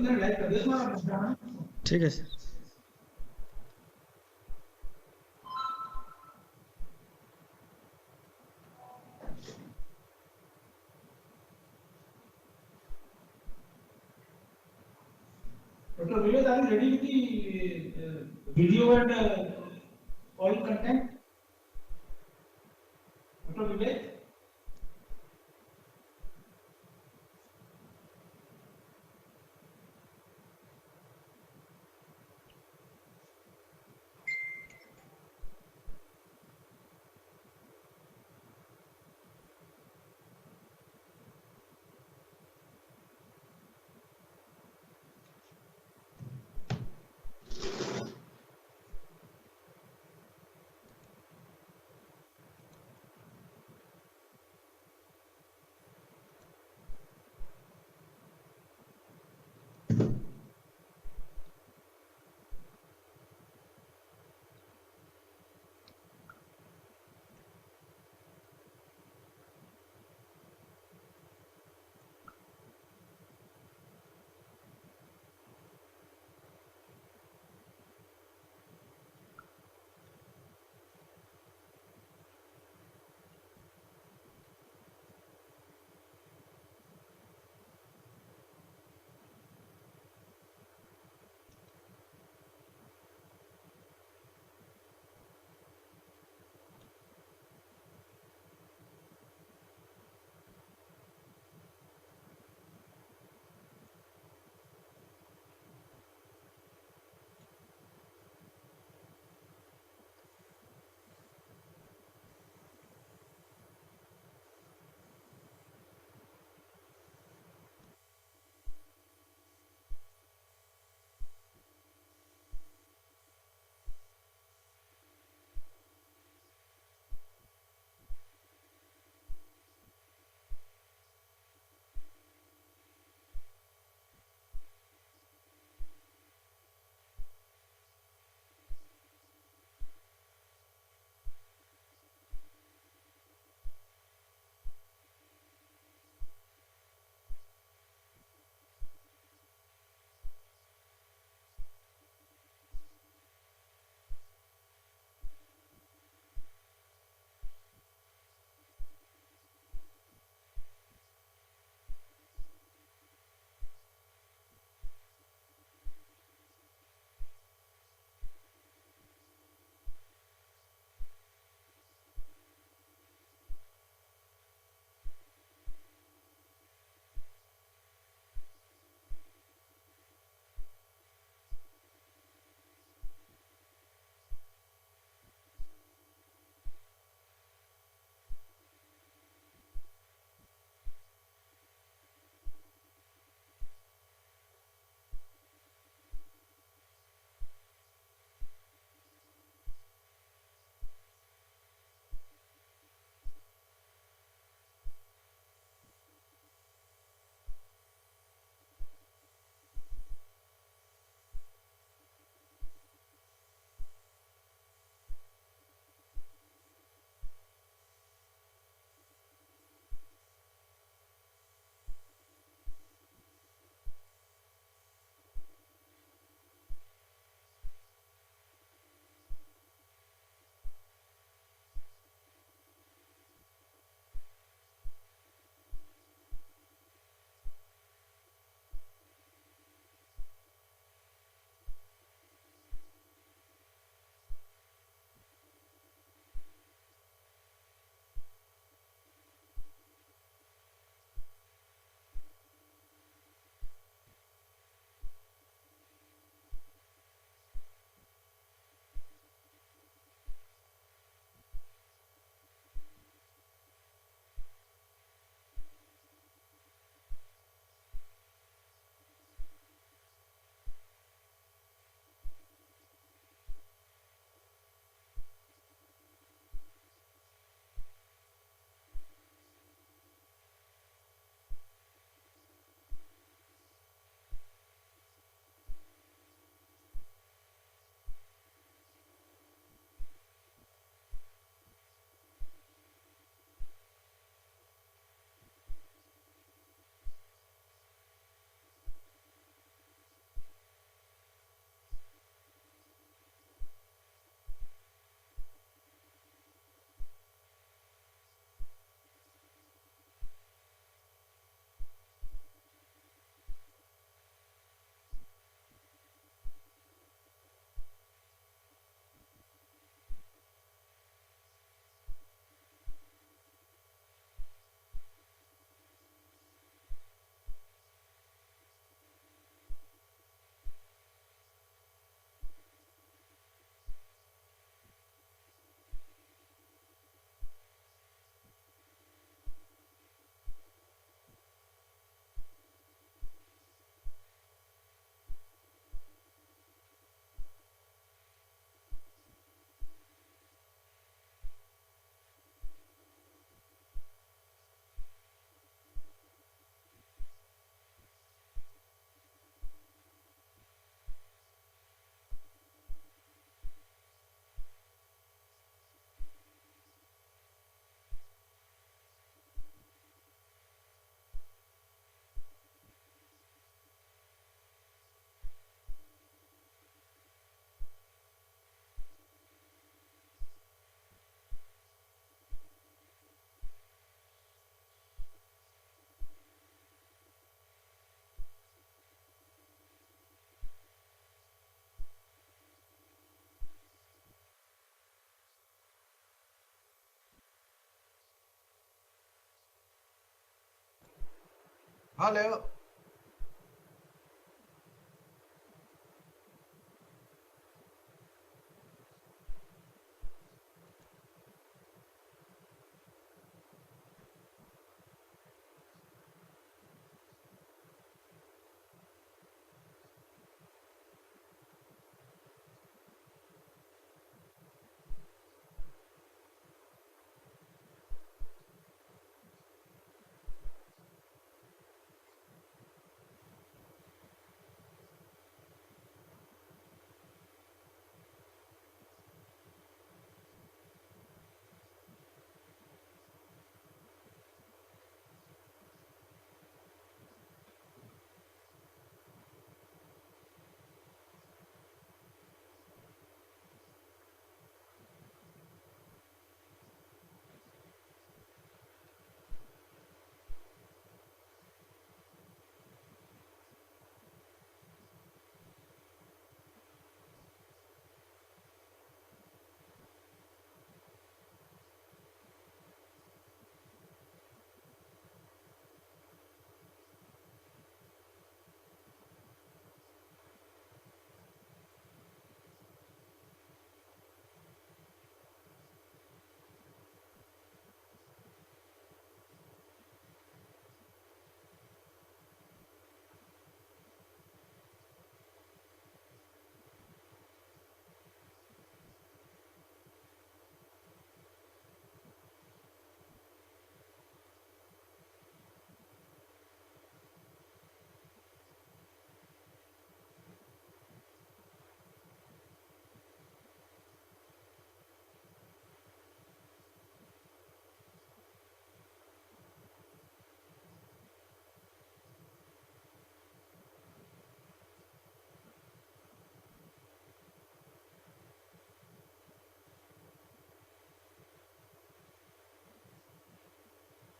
मैंने लाइक कर दिया। ठीक है sir. Dr. Vivek, are you ready with the video and all content? Dr. Vivek? Hello.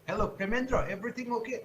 Hello, Premendra. Everything okay?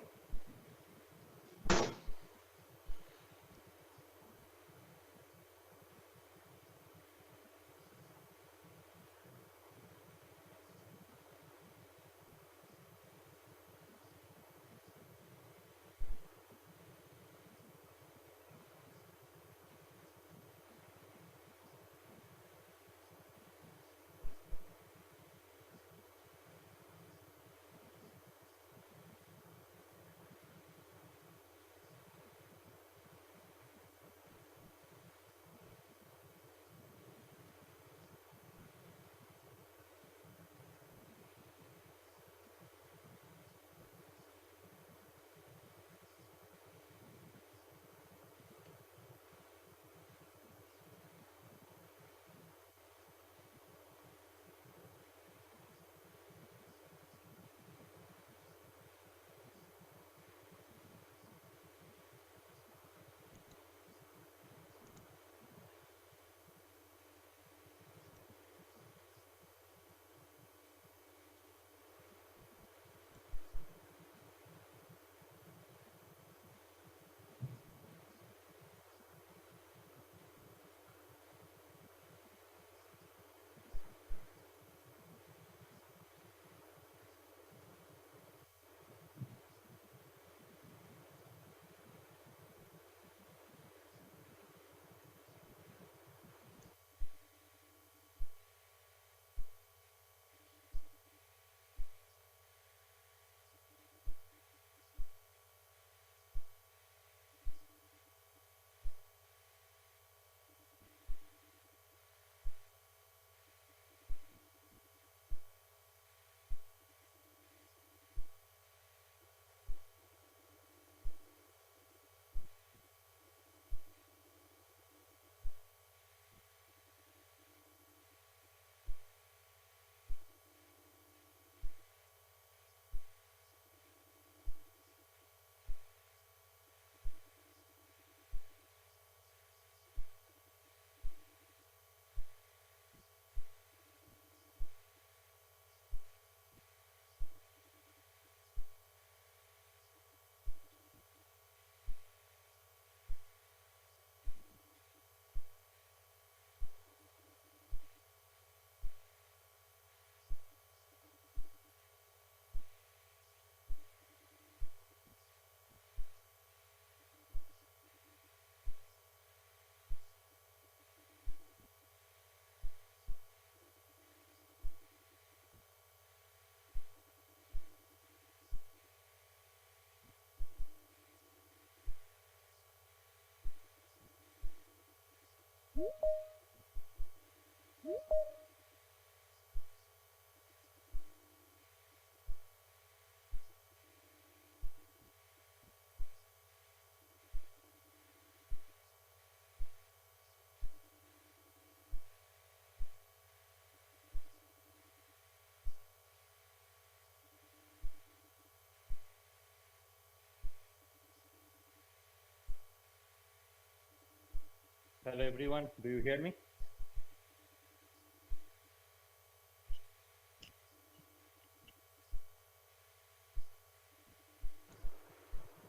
Hello everyone, do you hear me?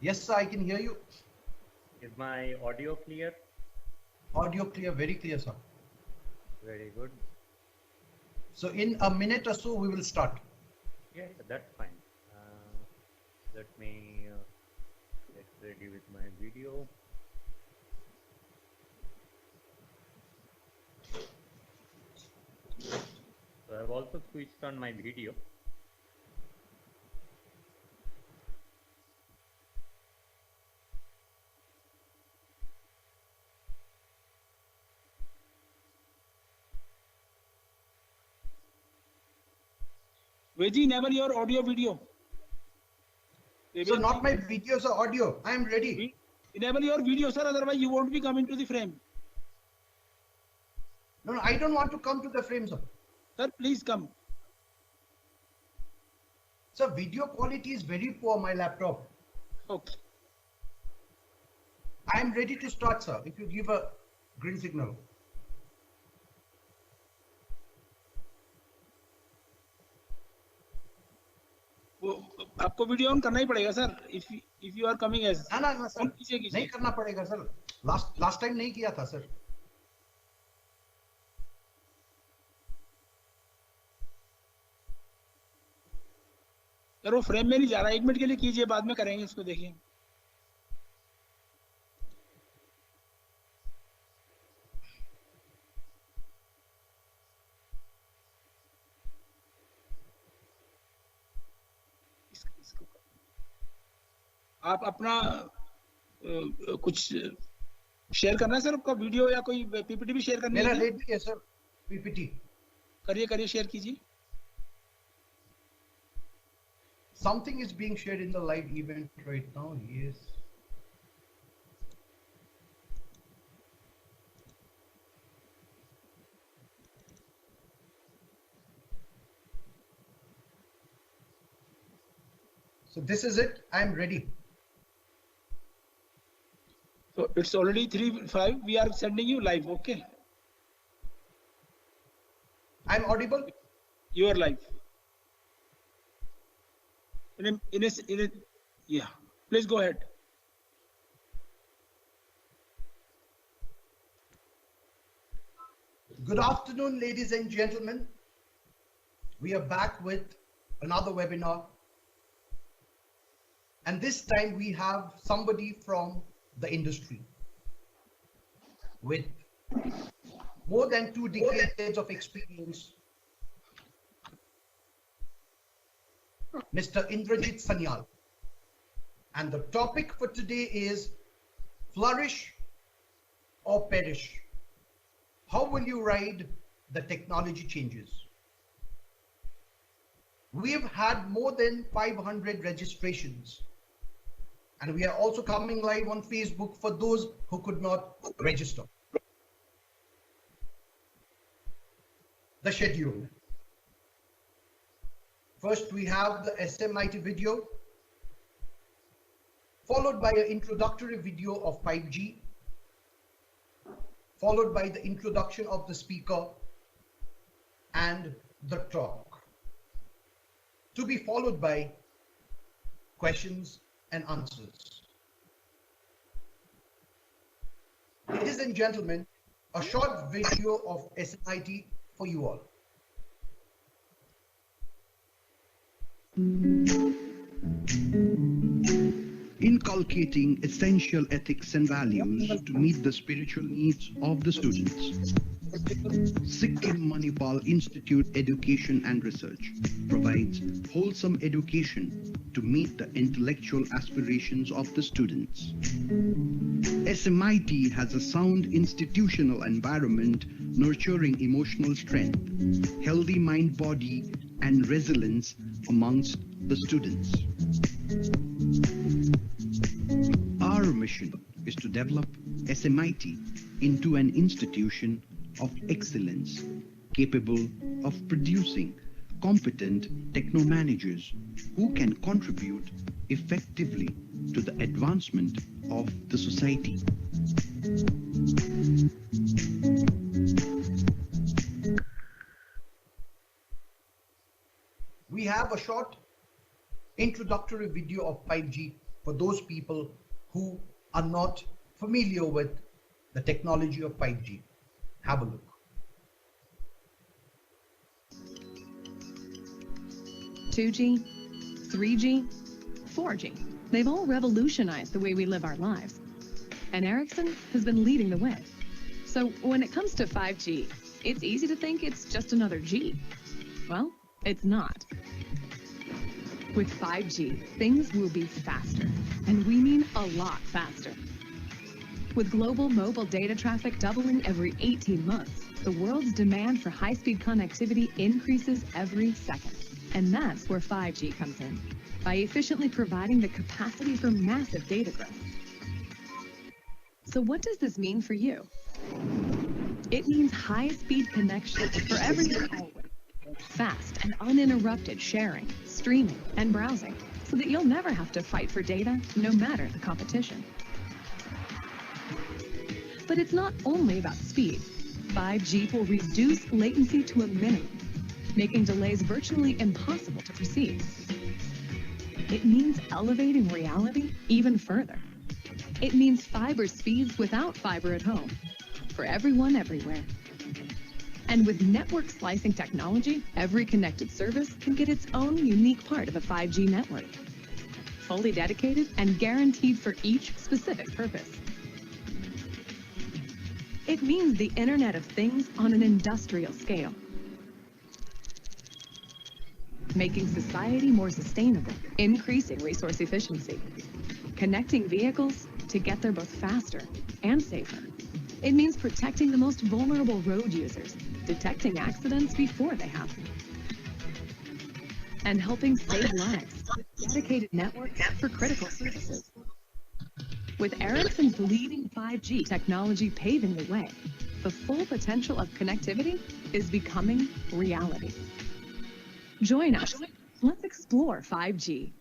Yes, sir, I can hear you. Is my audio clear? Audio clear, very clear, sir. Very good. So in a minute or so, we will start. Yeah, that's fine. Let me get ready with my video. So I've also switched on my video. Veji, enable your audio video. So not my video, sir, audio. I am ready. Enable your video, sir, otherwise you won't be coming to the frame. No, I don't want to come to the frame, sir. Sir, please come. Sir, video quality is very poor on my laptop. Okay. I am ready to start, sir, if you give a green signal. आपको video on करना ही पड़ेगा sir if you are coming as ना sir नहीं करना पड़ेगा sir last time नहीं किया था सर सर वो फ्रेम में नहीं जा रहा 1 मिनट के लिए कीजिए बाद में करेंगे इसको देखिए आप अपना कुछ शेयर करना है सर आपका वीडियो या कोई पीपीटी भी शेयर करनी है मेरा रेडी है सर पीपीटी करिए शेयर कीजिए something is being shared in the live event right now yes so this is it I am ready so it's already 3:05 we are sending you live okay I am audible you are live in a yeah please go ahead good afternoon ladies and gentlemen we are back with another webinar and this time we have somebody from the industry with more than 2 decades of experience Mr. Indrajit Sanyal. And the topic for today is flourish or perish. How will you ride the technology changes? We've had more than 500 registrations. And we are also coming live on Facebook for those who could not register. The schedule. First, we have the SMIT video, followed by an introductory video of 5G, followed by the introduction of the speaker and the talk, to be followed by questions and answers. Ladies and gentlemen, a short video of SMIT for you all. Inculcating essential ethics and values to meet the spiritual needs of the students. Sikkim Manipal Institute Education and Research provides wholesome education to meet the intellectual aspirations of the students. SMIT has a sound institutional environment nurturing emotional strength, healthy mind-body, and resilience amongst the students. Our mission is to develop SMIT into an institution of excellence, capable of producing competent techno-managers who can contribute effectively to the advancement of the society. We have a short introductory video of 5G for those people who are not familiar with the technology of 5G. Have a look. 2G, 3G, 4G. They've all revolutionized the way we live our lives. And Ericsson has been leading the way. So when it comes to 5G, it's easy to think it's just another G. Well, it's not. With 5G, things will be faster. And we mean a lot faster. With global mobile data traffic doubling every 18 months, the world's demand for high-speed connectivity increases every second. And that's where 5G comes in, by efficiently providing the capacity for massive data growth. So what does this mean for you? It means high-speed connection for everyone always, fast and uninterrupted sharing, streaming, and browsing, so that you'll never have to fight for data, no matter the competition. But it's not only about speed. 5G will reduce latency to a minimum, making delays virtually impossible to proceed. It means elevating reality even further. It means fiber speeds without fiber at home, for everyone everywhere. And with network slicing technology, every connected service can get its own unique part of a 5G network, fully dedicated and guaranteed for each specific purpose. It means the Internet of Things on an industrial scale, making society more sustainable, increasing resource efficiency, connecting vehicles to get there both faster and safer. It means protecting the most vulnerable road users, detecting accidents before they happen, and helping save lives with dedicated networks for critical services. With Ericsson's leading 5G technology paving the way, the full potential of connectivity is becoming reality. Join us. Let's explore 5G.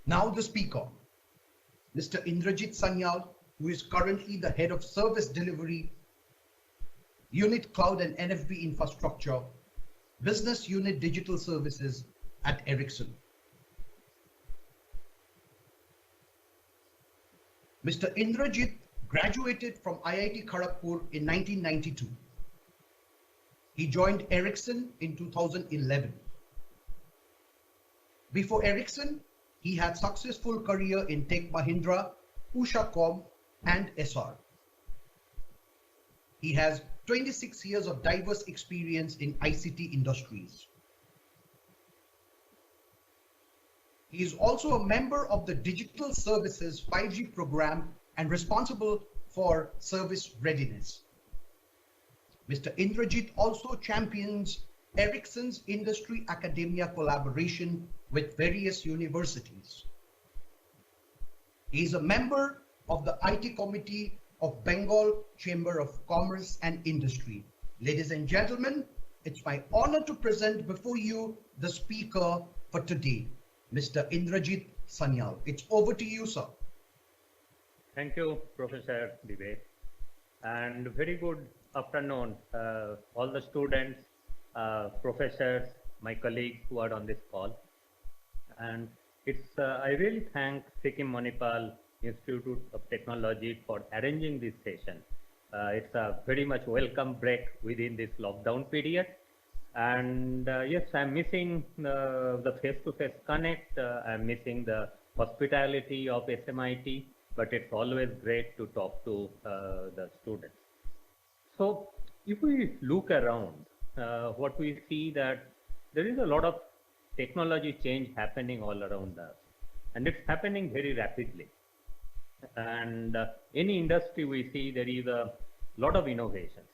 Now the speaker, Mr. Indrajit Sanyal, who is currently the head of service delivery, unit cloud and NFV infrastructure, business unit digital services at Ericsson. Mr. Indrajit graduated from IIT Kharagpur in 1992. He joined Ericsson in 2011. Before Ericsson, he had successful career in Tech Mahindra, Ushacom, and SR. He has 26 years of diverse experience in ICT industries. He is also a member of the Digital Services 5G program and responsible for service readiness. Mr. Indrajit also champions Ericsson's industry academia collaboration with various universities. He is a member of the IT Committee of Bengal Chamber of Commerce and Industry. Ladies and gentlemen, it's my honor to present before you the speaker for today, Mr. Indrajit Sanyal. It's over to you, sir. Thank you, Professor Dibet. And very good afternoon, all the students, professors, my colleagues who are on this call. And it's I really thank Sikkim Manipal Institute of Technology for arranging this session. It's a very much welcome break within this lockdown period. And yes, I'm missing the face-to-face connect. I'm missing the hospitality of SMIT, but it's always great to talk to the students. So if we look around, what we see that there is a lot of technology change happening all around us, and it's happening very rapidly. And any industry we see, there is a lot of innovations,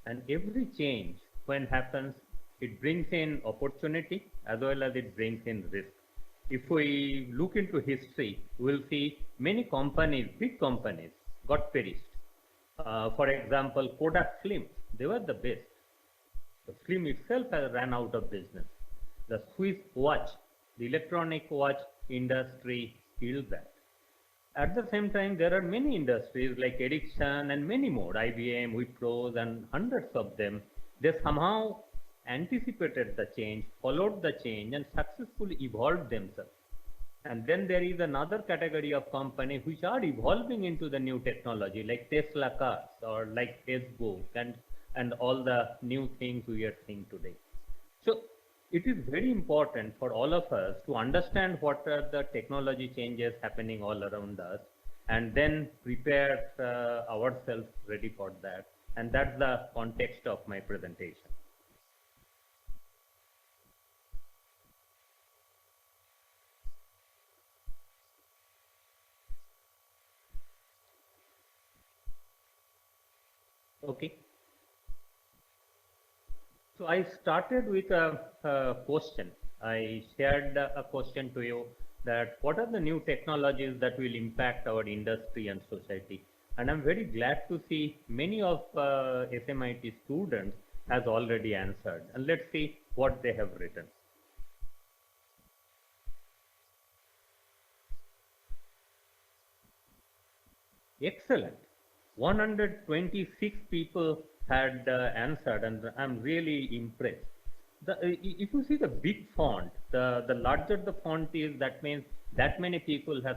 and every change when happens, it brings in opportunity as well as it brings in risk. If we look into history, we'll see many companies, big companies, got perished. For example, Kodak Film, they were the best. The film itself has ran out of business. The Swiss watch, the electronic watch industry killed that. At the same time, there are many industries like Ericsson and many more, IBM, Wipro, and hundreds of them. They somehow anticipated the change, followed the change, and successfully evolved themselves. And then there is another category of companies which are evolving into the new technology, like Tesla cars or like Facebook and all the new things we are seeing today. So it is very important for all of us to understand what are the technology changes happening all around us and then prepare ourselves ready for that. And that's the context of my presentation. Okay. So I started with a question. I shared a question to you that what are the new technologies that will impact our industry and society? And I'm very glad to see many of SMIT students has already answered. And let's see what they have written. Excellent. 126 people had answered, and I'm really impressed. If you see the big font, the larger the font is, that means that many people have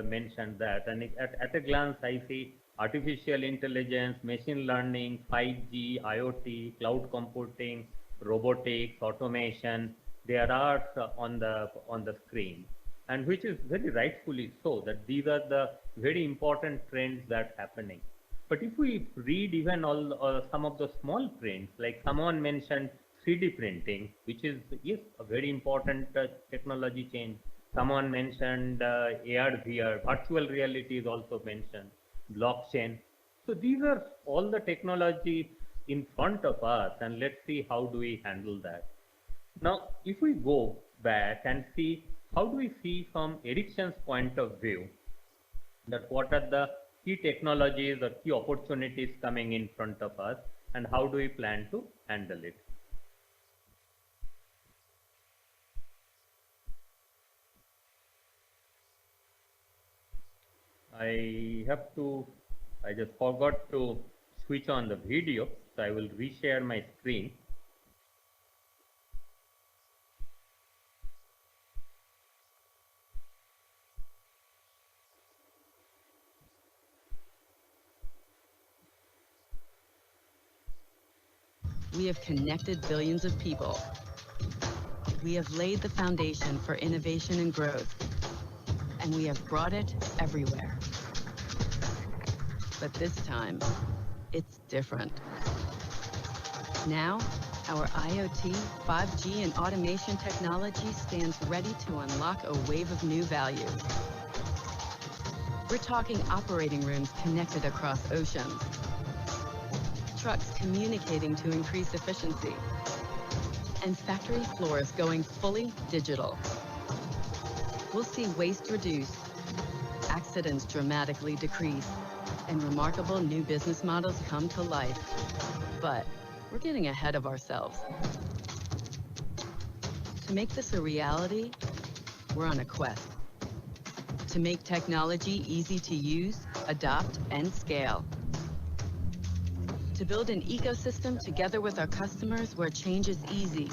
mentioned that. And at a glance, I see artificial intelligence, machine learning, 5G, IoT, cloud computing, robotics, automation. There are on the screen, and which is very rightfully so, that these are the very important trends that are happening. But if we read even some of the small prints, like someone mentioned 3D printing, which is, yes, a very important technology change. Someone mentioned AR, VR, virtual reality is also mentioned, blockchain. So these are all the technology in front of us, and let's see how do we handle that. Now, if we go back and see how do we see from Ericsson's point of view, that what are the key technologies or key opportunities coming in front of us, and how do we plan to handle it? I just forgot to switch on the video, so I will reshare my screen. We have connected billions of people. We have laid the foundation for innovation and growth, and we have brought it everywhere. But this time, it's different. Now, our IoT, 5G, and automation technology stands ready to unlock a wave of new value. We're talking operating rooms connected across oceans, trucks communicating to increase efficiency, and factory floors going fully digital. We'll see waste reduced, accidents dramatically decrease, and remarkable new business models come to life. But we're getting ahead of ourselves. To make this a reality, we're on a quest. To make technology easy to use, adopt, and scale. To build an ecosystem together with our customers where change is easy,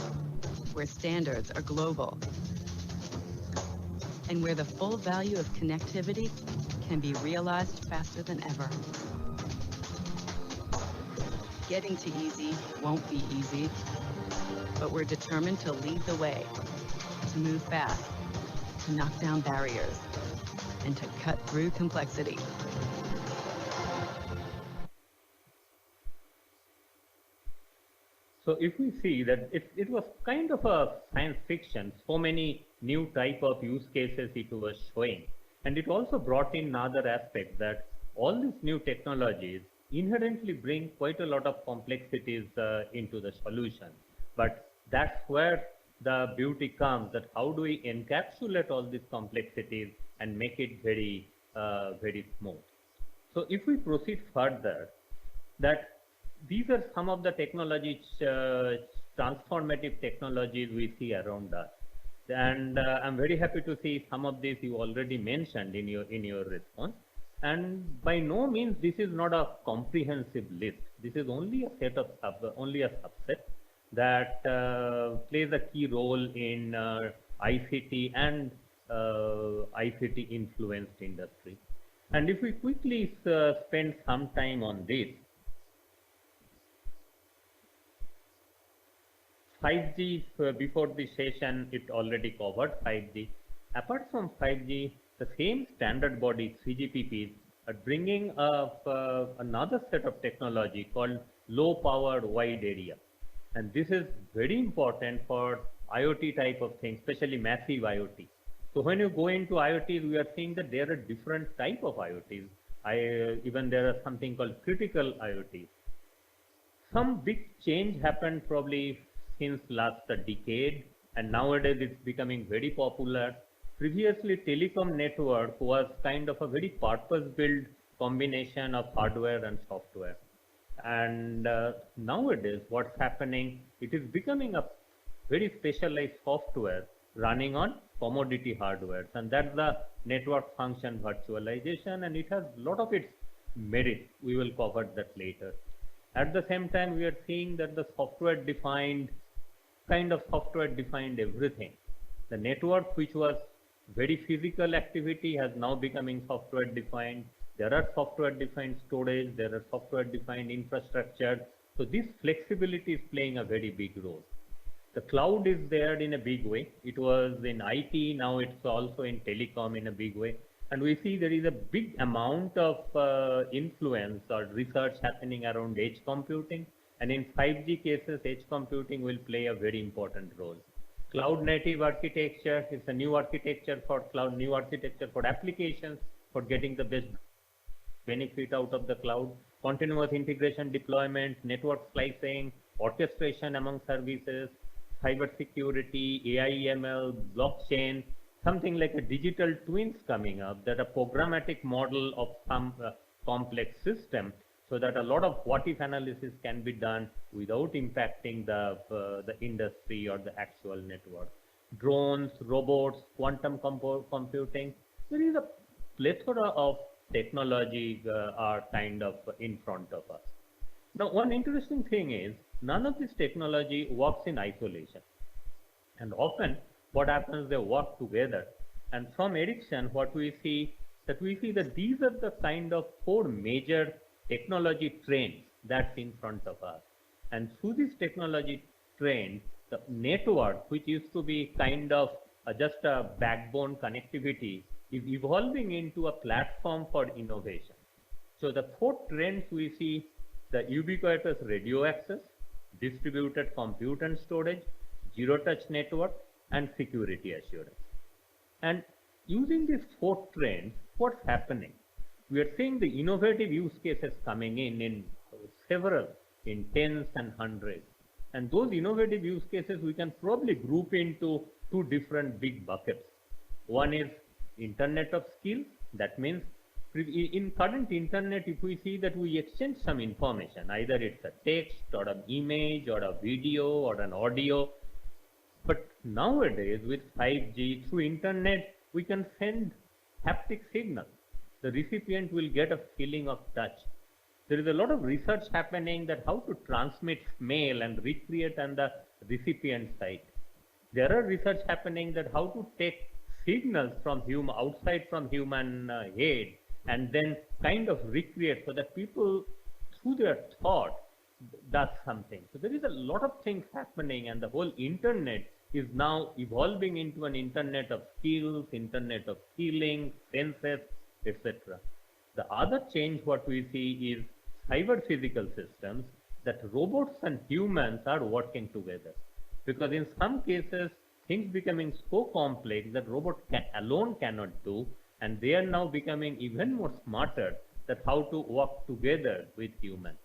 where standards are global, and where the full value of connectivity can be realized faster than ever. Getting to easy won't be easy, but we're determined to lead the way, to move fast, to knock down barriers, and to cut through complexity. So if we see that it was kind of a science fiction, so many new type of use cases it was showing. And it also brought in another aspect that all these new technologies inherently bring quite a lot of complexities into the solution. But that's where the beauty comes, that how do we encapsulate all these complexities and make it very smooth. So if we proceed further, that these are some of the technologies, transformative technologies we see around us. And I'm very happy to see some of these you already mentioned in your response. And by no means this is not a comprehensive list. This is only a set of only a subset that plays a key role in ICT and ICT influenced industry. And if we quickly spend some time on this, 5G, before the session, it already covered 5G. Apart from 5G, the same standard body, 3GPPs, are bringing another set of technology called low power wide area. And this is very important for IoT type of things, especially massive IoT. So when you go into IoT, we are seeing that there are different type of IoTs. Even there are something called critical IoT. Some big change happened probably since last decade, and nowadays it's becoming very popular. Previously, telecom network was kind of a very purpose-built combination of hardware and software. And nowadays, what's happening, it is becoming a very specialized software running on commodity hardware, and that's the network function virtualization, and it has a lot of its merit. We will cover that later. At the same time, we are seeing that the software-defined everything. The network, which was very physical activity, has now becoming software-defined. There are software-defined storage, there are software-defined infrastructure. So this flexibility is playing a very big role. The cloud is there in a big way. It was in IT, now it's also in telecom in a big way. And we see there is a big amount of influence or research happening around edge computing. And in 5G cases, edge computing will play a very important role. Cloud native architecture is a new architecture for cloud, new architecture for applications, for getting the best benefit out of the cloud. Continuous integration deployment, network slicing, orchestration among services, cyber security, AI, ML, blockchain, something like a digital twins coming up, that a programmatic model of some complex system, so that a lot of what if analysis can be done without impacting the industry or the actual network. Drones, robots, quantum computing, there is a plethora of technology are kind of in front of us. Now, one interesting thing is, none of this technology works in isolation. And often what happens, they work together. And from Ericsson, what we see that these are the kind of four major technology trends that's in front of us. And through this technology trend, the network, which used to be kind of just a backbone connectivity, is evolving into a platform for innovation. So the four trends we see: the ubiquitous radio access, distributed compute and storage, zero-touch network, and security assurance. And using these four trends, what's happening? We are seeing the innovative use cases coming in several, in tens and hundreds. And those innovative use cases we can probably group into two different big buckets. One is Internet of Skills. That means in current internet, if we see that we exchange some information, either it's a text or an image or a video or an audio. But nowadays with 5G, through internet, we can send haptic signals. The recipient will get a feeling of touch. There is a lot of research happening that how to transmit smell and recreate on the recipient side. There are research happening that how to take signals from outside from human head and then kind of recreate, so that people through their thought does something. So there is a lot of things happening, and the whole internet is now evolving into an internet of skills, internet of feelings, senses, etc. The other change what we see is cyber physical systems. that robots and humans are working together. Because in some cases, things becoming so complex that alone cannot do, and they are now becoming even more smarter that how to work together with humans.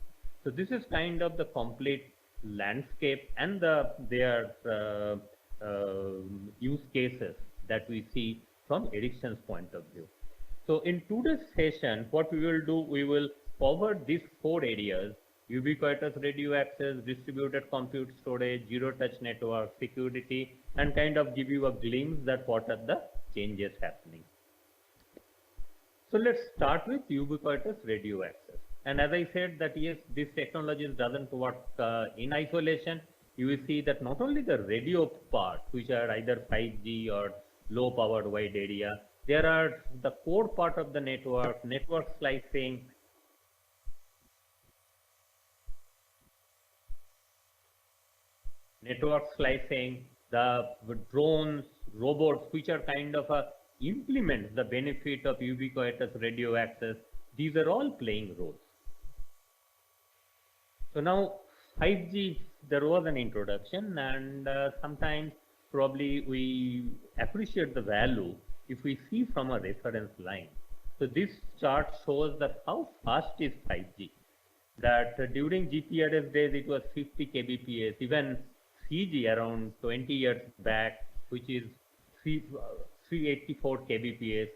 So this is kind of the complete landscape and their use cases that we see from Ericsson's point of view. So in today's session, what we will do, we will cover these 4 areas: ubiquitous radio access, distributed compute storage, zero-touch network, security, and kind of give you a glimpse that what are the changes happening. So let's start with ubiquitous radio access. And as I said that yes, this technology doesn't work in isolation. You will see that not only the radio part, which are either 5G or low powered wide area, there are the core part of the network slicing, the drones, robots, which are kind of implement the benefit of ubiquitous radio access. These are all playing roles. So now 5G, there was an introduction, and sometimes probably we appreciate the value if we see from a reference line. So this chart shows that how fast is 5G. That during GPRS days it was 50 kbps, even 3G around 20 years back, which is 384 kbps.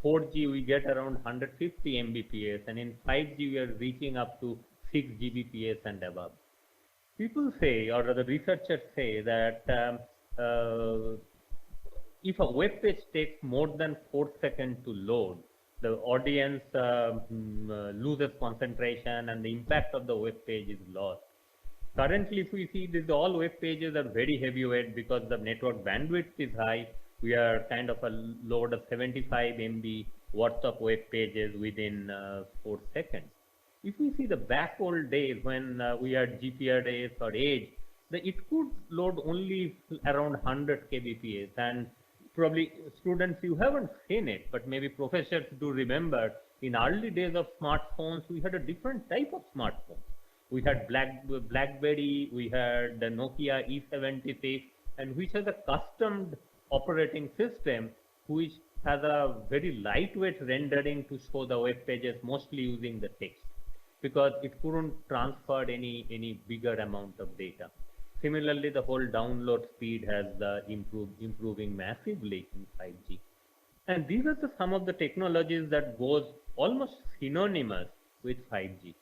4G we get around 150 mbps, and in 5G we are reaching up to 6 gbps and above. People say, or the researchers say, that if a web page takes more than 4 seconds to load, the audience loses concentration and the impact of the web page is lost. Currently, if we see this, all web pages are very heavyweight because the network bandwidth is high. We are kind of a load of 75 MB worth of web pages within 4 seconds. If we see the back old days when we had GPRS or Edge, it could load only around 100 kbps, and probably students, you haven't seen it, but maybe professors do remember in early days of smartphones, we had a different type of smartphone. We had BlackBerry, we had the Nokia E76, and which has a custom operating system, which has a very lightweight rendering to show the web pages, mostly using the text, because it couldn't transfer any bigger amount of data. Similarly, the whole download speed has improving massively in 5G. And these are some of the technologies that goes almost synonymous with 5G.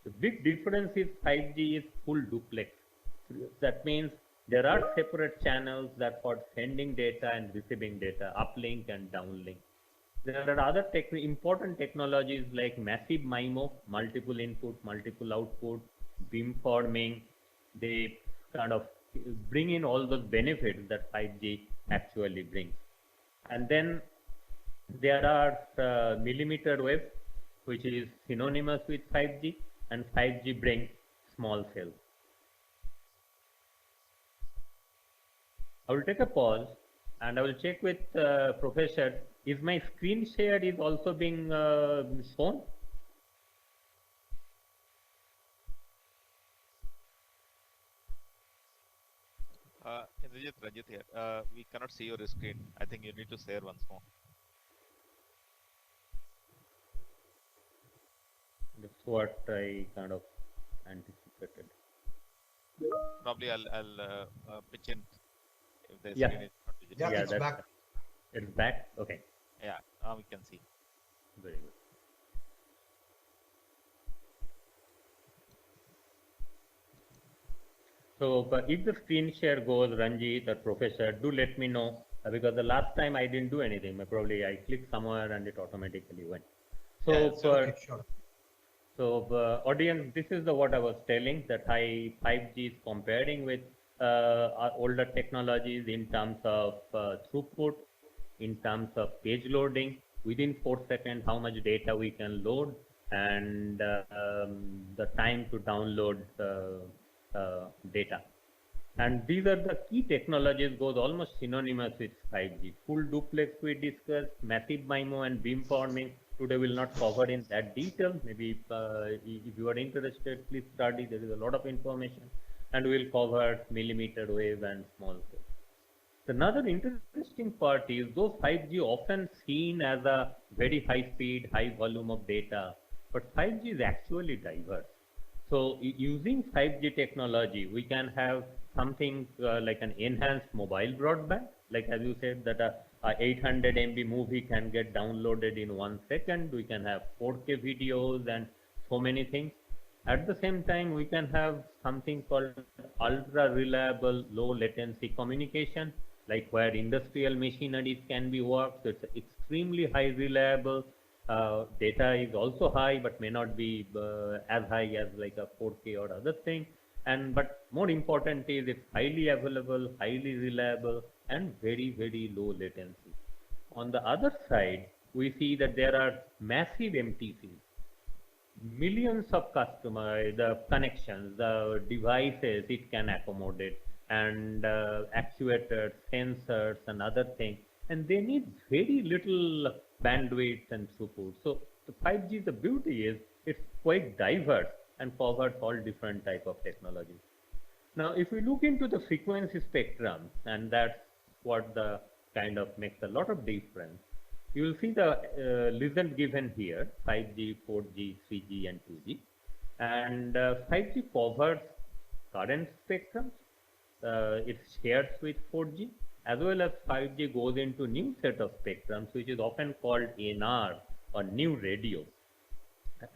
The big difference is 5G is full duplex. That means there are separate channels that for sending data and receiving data, uplink and downlink. There are other important technologies like massive MIMO, multiple input, multiple output, beamforming. They kind of bring in all those benefits that 5G actually brings. And then there are millimeter wave, which is synonymous with 5G, and 5G brings small cells. I will take a pause and I will check with Professor. Is my screen share is also being shown? Rajit here. We cannot see your screen. I think you need to share once more. That's what I kind of anticipated. Probably I'll pitch in if the Yeah. screen is not visible. Yeah, Yeah, it's that's- back. It's back? Okay, Yeah, now we can see. very good. So, but if the screen share goes, Ranjit or Professor, do let me know, because the last time I didn't do anything. Probably I clicked somewhere and it automatically went. So, Yeah, it's okay, sure. So, audience, this is what I was telling, that 5G is comparing with our older technologies in terms of throughput, in terms of page loading, within 4 seconds, how much data we can load, and the time to download data. And these are the key technologies, goes almost synonymous with 5G. Full duplex we discussed, massive MIMO and beamforming, today will not cover in that detail. Maybe if you are interested, please study. There is a lot of information, and we will cover millimeter wave and small cell. Another interesting part is though 5G often seen as a very high speed, high volume of data, but 5G is actually diverse. So using 5G technology, we can have something like an enhanced mobile broadband, like as you said that a 800 MB movie can get downloaded in 1 second. We can have 4K videos and so many things. At the same time, we can have something called ultra reliable low latency communication, like where industrial machineries can be worked. So it's extremely high reliable. Data is also high, but may not be as high as like a 4K or other thing. But more important is it's highly available, highly reliable, and very, very low latency. On the other side, we see that there are massive MTCs, millions of customers, the connections, the devices it can accommodate, and actuators, sensors, and other things. And they need very little bandwidth and throughput. So the 5G, the beauty is it's quite diverse and covers all different type of technologies. Now, if we look into the frequency spectrum, and that's what the kind of makes a lot of difference, you will see the listen given here, 5G, 4G, 3G, and 2G. And 5G covers current spectrum. It shares with 4G, as well as 5G goes into new set of spectrums, which is often called NR or new radio.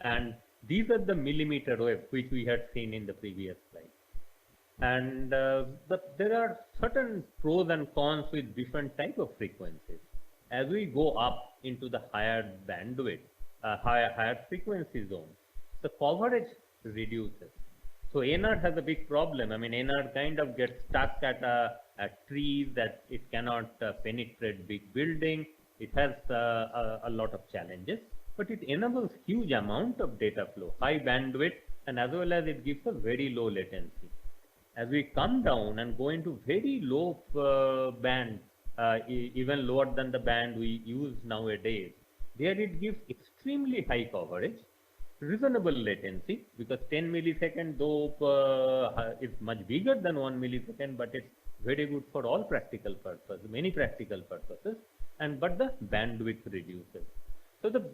And these are the millimeter wave, which we had seen in the previous slide. And but there are certain pros and cons with different type of frequencies. As we go up into the higher bandwidth, higher frequency zone, the coverage reduces. So NR has a big problem. I mean, NR kind of gets stuck at trees that it cannot penetrate big building. It has a lot of challenges, but it enables huge amount of data flow, high bandwidth, and as well as it gives a very low latency. As we come down and go into very low band, even lower than the band we use nowadays, there it gives extremely high coverage, reasonable latency, because 10 millisecond though is much bigger than 1 millisecond, but it's very good for all practical purposes, many practical purposes, but the bandwidth reduces. So the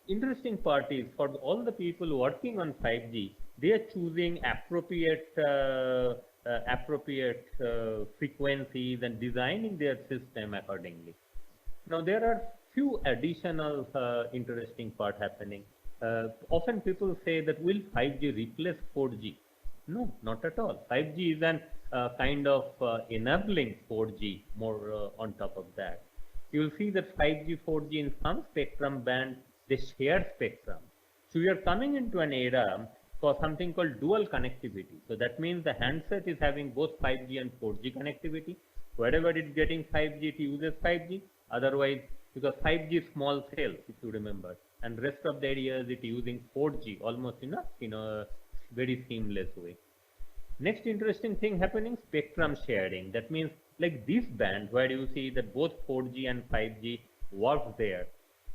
interesting part is for all the people working on 5G, they are choosing appropriate frequencies and designing their system accordingly. Now there are few additional interesting part happening. Often people say that will 5G replace 4G? No, not at all. 5G is an kind of enabling 4G more on top of that. You will see that 5G, 4G in some spectrum band, they share spectrum. So we are coming into an era for something called dual connectivity. So that means the handset is having both 5G and 4G connectivity. Wherever it's getting 5G, it uses 5G. Otherwise, because 5G is small cells, if you remember, and rest of the areas it using 4G almost in a very seamless way. Next interesting thing happening, spectrum sharing. That means like this band where you see that both 4G and 5G works there.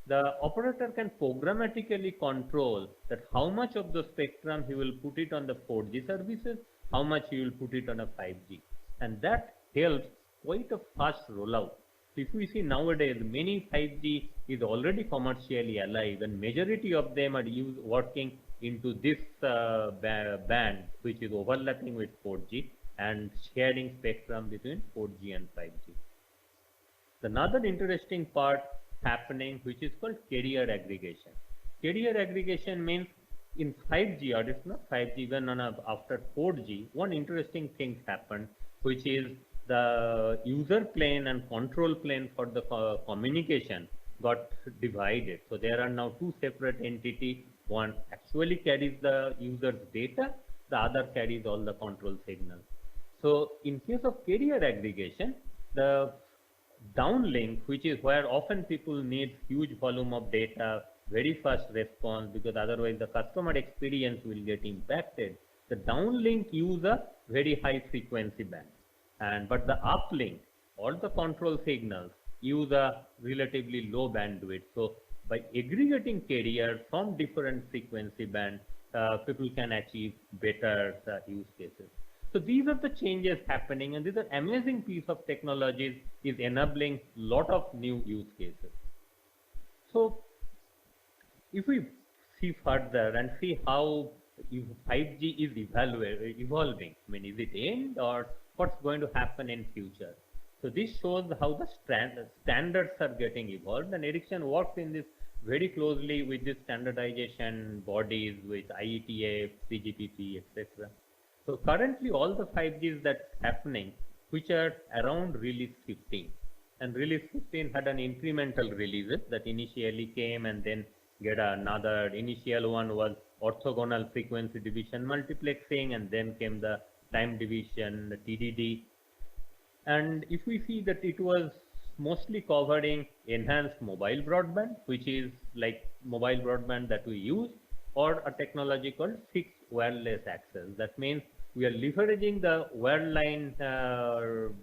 The operator can programmatically control that how much of the spectrum he will put it on the 4G services, how much he will put it on a 5G. And that helps quite a fast rollout. If we see nowadays, many 5G is already commercially alive, and majority of them are working into this band, which is overlapping with 4G and sharing spectrum between 4G and 5G. Another interesting part happening, which is called carrier aggregation. Carrier aggregation means in 5G, or it's not 5G, even after 4G, one interesting thing happened, which is the user plane and control plane for the communication got divided. So there are now two separate entities. One actually carries the user's data, the other carries all the control signals. So in case of carrier aggregation, the downlink, which is where often people need huge volume of data, very fast response, because otherwise the customer experience will get impacted. The downlink use a very high frequency band. But the uplink, all the control signals use a relatively low bandwidth. So by aggregating carrier from different frequency band, people can achieve better use cases. So these are the changes happening, and these are amazing piece of technologies is enabling lot of new use cases. So if we see further and see how 5G is evolving, I mean, is it end or what's going to happen in future? So this shows how the standards are getting evolved, and Ericsson works in this very closely with the standardization bodies, with IETF, CGPP, etc. So currently all the 5Gs that's happening, which are around release 15, and release 15 had an incremental releases that initially came and then get another. Initial one was orthogonal frequency division multiplexing, and then came the time division, the TDD. And if we see that it was mostly covering enhanced mobile broadband, which is like mobile broadband that we use, or a technology called fixed wireless access. That means we are leveraging the wireline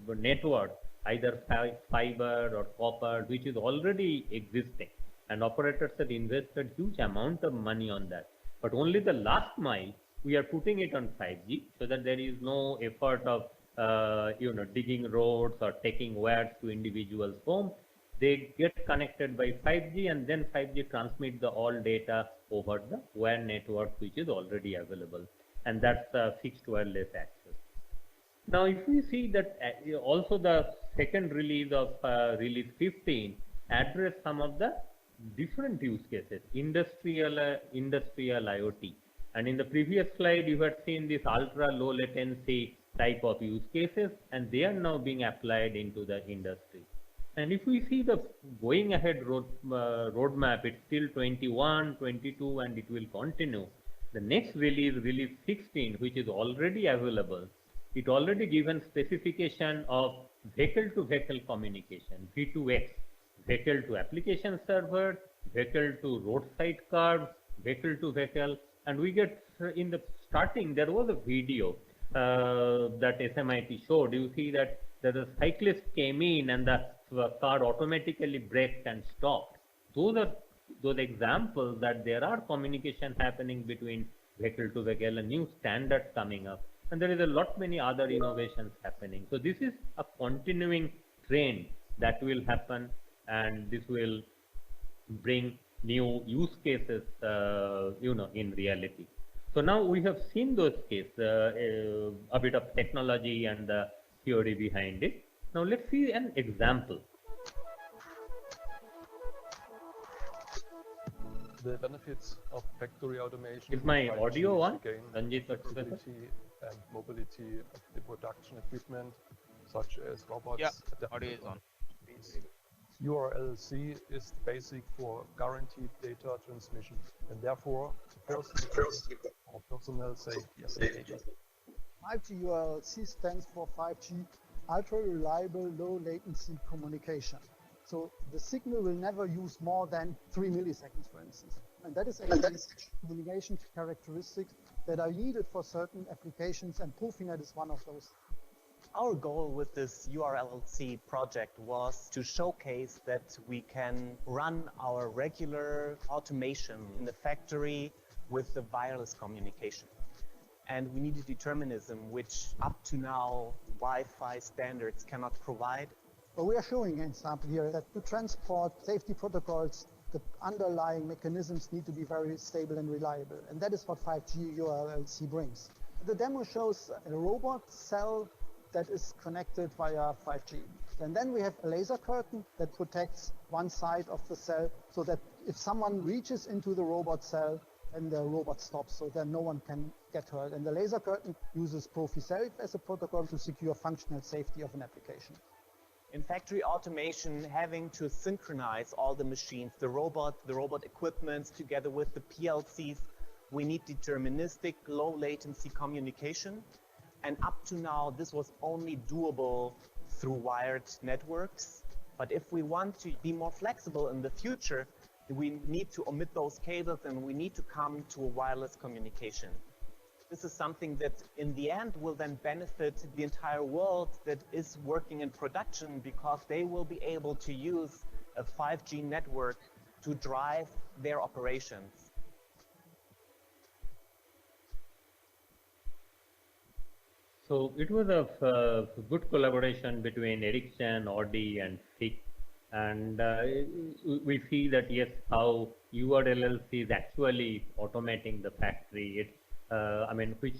network, either fiber or copper, which is already existing, and operators have invested huge amount of money on that. But only the last mile we are putting it on 5G, so that there is no effort of digging roads or taking wires to individuals' home. They get connected by 5G, and then 5G transmits the all data over the wire network, which is already available, and that's fixed wireless access. Now, if we see that also the second release of release 15 address some of the different use cases, industrial IoT. And in the previous slide, you had seen this ultra low latency type of use cases, and they are now being applied into the industry. And if we see the going ahead roadmap, it's still 21, 22, and it will continue. The next release, release 16, which is already available, it already given specification of vehicle-to-vehicle communication, V2X, vehicle to application server, vehicle to roadside curves, vehicle to vehicle. And we get in the starting, there was a video that SMIT showed. You see that the cyclist came in and the car automatically braked and stopped. Those are those examples that there are communication happening between vehicle to vehicle and new standards coming up. And there is a lot many other innovations happening. So this is a continuing trend that will happen, and this will bring new use cases, in reality. So now we have seen those cases, a bit of technology and the theory behind it. Now let's see an example. The benefits of factory automation. Is my audio on? Again, Ranjit, flexibility and mobility of the production equipment, such as robots. Yeah, audio is on. URLC is basic for guaranteed data transmission, and therefore first for personnel safety. 5G URLC stands for 5G ultra reliable low latency communication. So the signal will never use more than 3 milliseconds, for instance. And that is actually communication characteristics that are needed for certain applications, and Profinet is one of those. Our goal with this URLC project was to showcase that we can run our regular automation in the factory with the wireless communication. And we need a determinism which up to now Wi-Fi standards cannot provide. But we are showing an example here that to transport safety protocols, the underlying mechanisms need to be very stable and reliable. And that is what 5G URLC brings. The demo shows a robot cell that is connected via 5G. And then we have a laser curtain that protects one side of the cell, so that if someone reaches into the robot cell, then the robot stops, so that no one can get hurt. And the laser curtain uses ProfiSelf as a protocol to secure functional safety of an application. In factory automation, having to synchronize all the machines, the robot equipment together with the PLCs, we need deterministic low latency communication. And up to now, this was only doable through wired networks. But if we want to be more flexible in the future, we need to omit those cables and we need to come to a wireless communication. This is something that in the end will then benefit the entire world that is working in production, because they will be able to use a 5G network to drive their operations. So it was a good collaboration between Ericsson, Audi, and SICK, and we see that yes, how UR LLC is actually automating the factory. I mean, which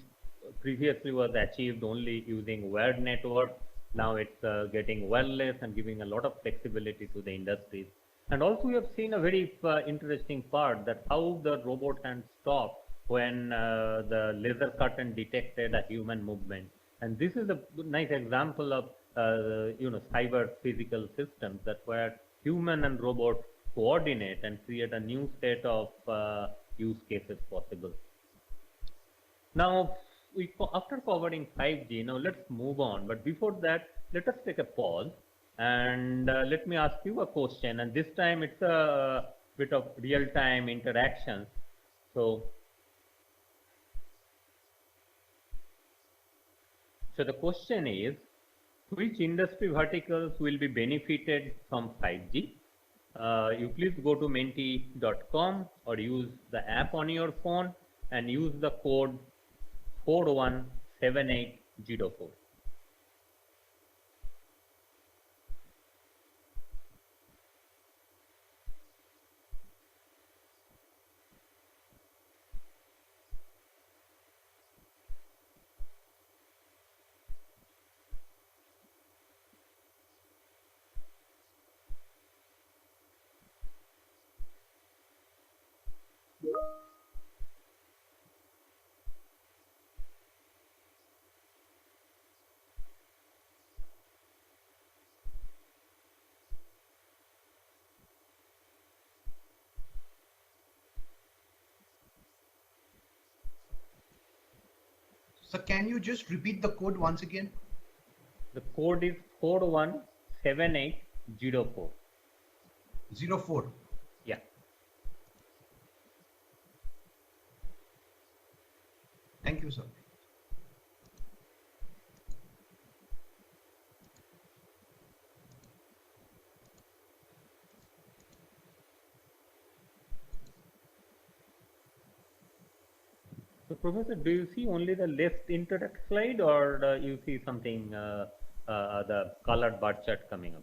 previously was achieved only using wired network. Now it's getting wireless and giving a lot of flexibility to the industries. And also, we have seen a very interesting part that how the robot hand stopped when the laser curtain detected a human movement. And this is a nice example of cyber physical systems that where human and robot coordinate and create a new set of use cases possible. Now, after covering 5G, now let's move on. But before that, let us take a pause and let me ask you a question. And this time it's a bit of real-time interactions. So the question is, which industry verticals will be benefited from 5G? You please go to menti.com or use the app on your phone and use the code 417804. So can you just repeat the code once again? The code is 417804. 04. Yeah. Thank you, sir. So, Professor, do you see only the left interact slide, or you see something, the colored bar chart coming up?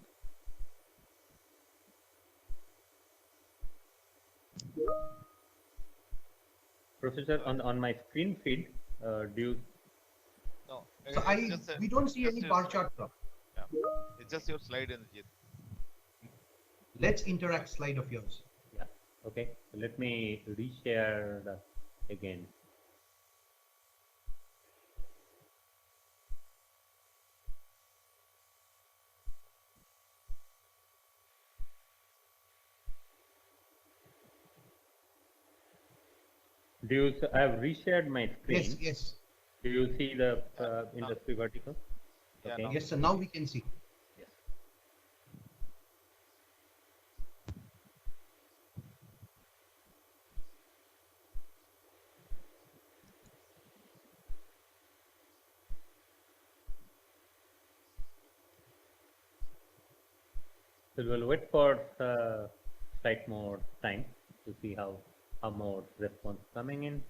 Professor, on my screen feed, do you? No, So we don't see any bar chart, sir. Yeah, it's just your slide in it. Let's interact slide of yours. Yeah. Okay. So let me reshare again. Do you? I have reshared my screen. Yes, yes. Do you see the industry vertical? Yeah, Okay. Yes, sir. Now we can see. Yes. So we'll wait for slight more time to see how more response coming in.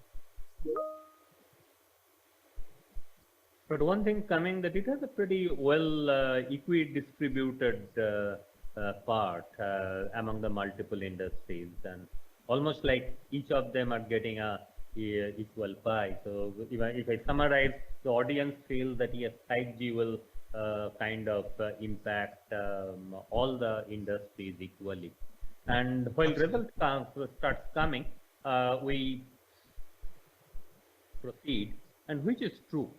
But one thing coming that it has a pretty well equi-distributed part among the multiple industries, and almost like each of them are getting a equal pie. So if I summarize, the audience feels that yes, 5G will kind of impact all the industries equally. And while results starts coming, we proceed, and which is true.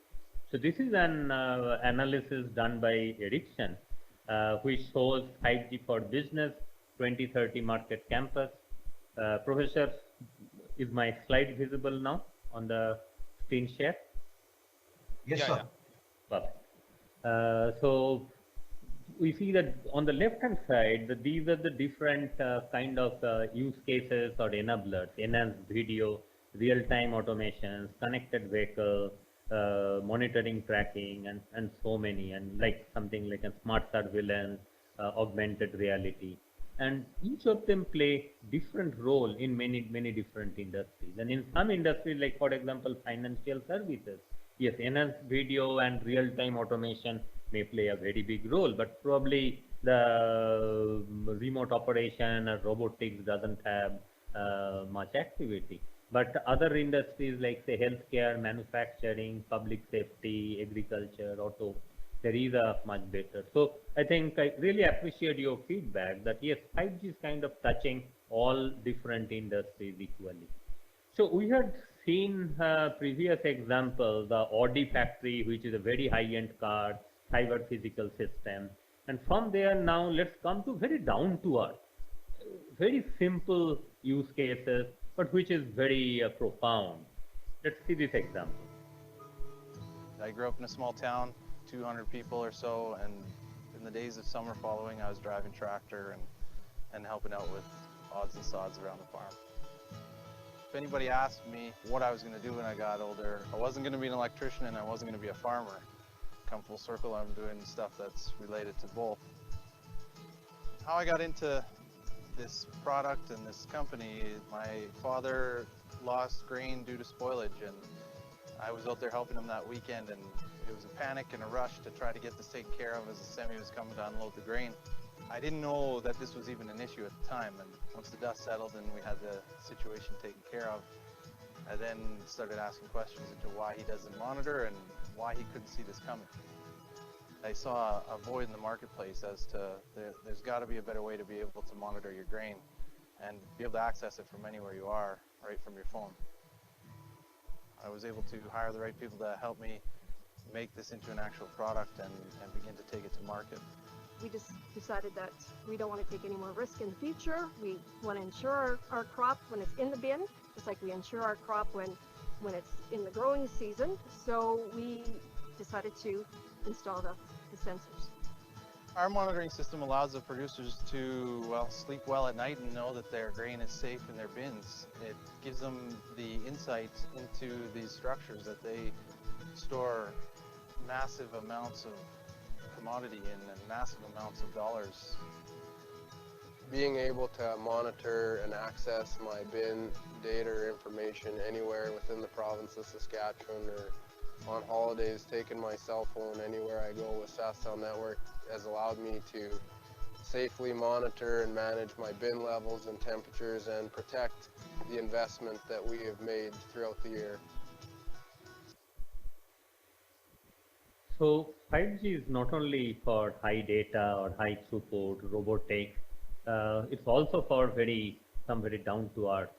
So this is an analysis done by Ericsson, which shows 5G for business 2030 market campus. Professor, is my slide visible now on the screen share? Yes, Yeah, sir. yeah. Perfect. So we see that on the left hand side that these are the different kind of use cases or enablers: enhanced video, real-time automations, connected vehicle, monitoring, tracking, and so many, and like something like a smart surveillance, augmented reality. and each of them play different role in many different industries. And in some industries, like for example financial services, yes, enhanced video and real-time automation may play a very big role, but probably the remote operation or robotics doesn't have much activity. But other industries like say healthcare, manufacturing, public safety, agriculture, auto, there is a much better. So I think I really appreciate your feedback that yes, 5G is kind of touching all different industries equally. So we had seen previous example, the Audi factory, which is a very high-end car, cyber physical system. And from there now let's come to very down to earth, very simple use cases, but which is very profound. Let's see this example. I grew up in a small town, 200 people or so, and in the days of summer following, I was driving tractor and helping out with odds and sods around the farm. If anybody asked me what I was going to do when I got older, I wasn't going to be an electrician and I wasn't going to be a farmer. Come full circle, I'm doing stuff that's related to both. How I got into this product and this company, my father lost grain due to spoilage, and I was out there helping him that weekend, and it was a panic and a rush to try to get this taken care of as the semi was coming to unload the grain. I didn't know that this was even an issue at the time, and once the dust settled and we had the situation taken care of, I then started asking questions into why he doesn't monitor and why he couldn't see this coming. I saw a void in the marketplace as to there's got to be a better way to be able to monitor your grain and be able to access it from anywhere you are, right from your phone. I was able to hire the right people to help me make this into an actual product and begin to take it to market. We just decided that we don't want to take any more risk in the future. We want to insure our crop when it's in the bin, just like we insure our crop when it's in the growing season. So we decided to install the sensors. Our monitoring system allows the producers to, well, sleep well at night and know that their grain is safe in their bins. It gives them the insight into these structures that they store massive amounts of commodity in and massive amounts of dollars. Being able to monitor and access my bin data or information anywhere within the province of Saskatchewan, or on holidays taking my cell phone anywhere I go with SaskTel Network, has allowed me to safely monitor and manage my bin levels and temperatures and protect the investment that we have made throughout the year. So 5G is not only for high data or high throughput robotics, it's also for some very down to earth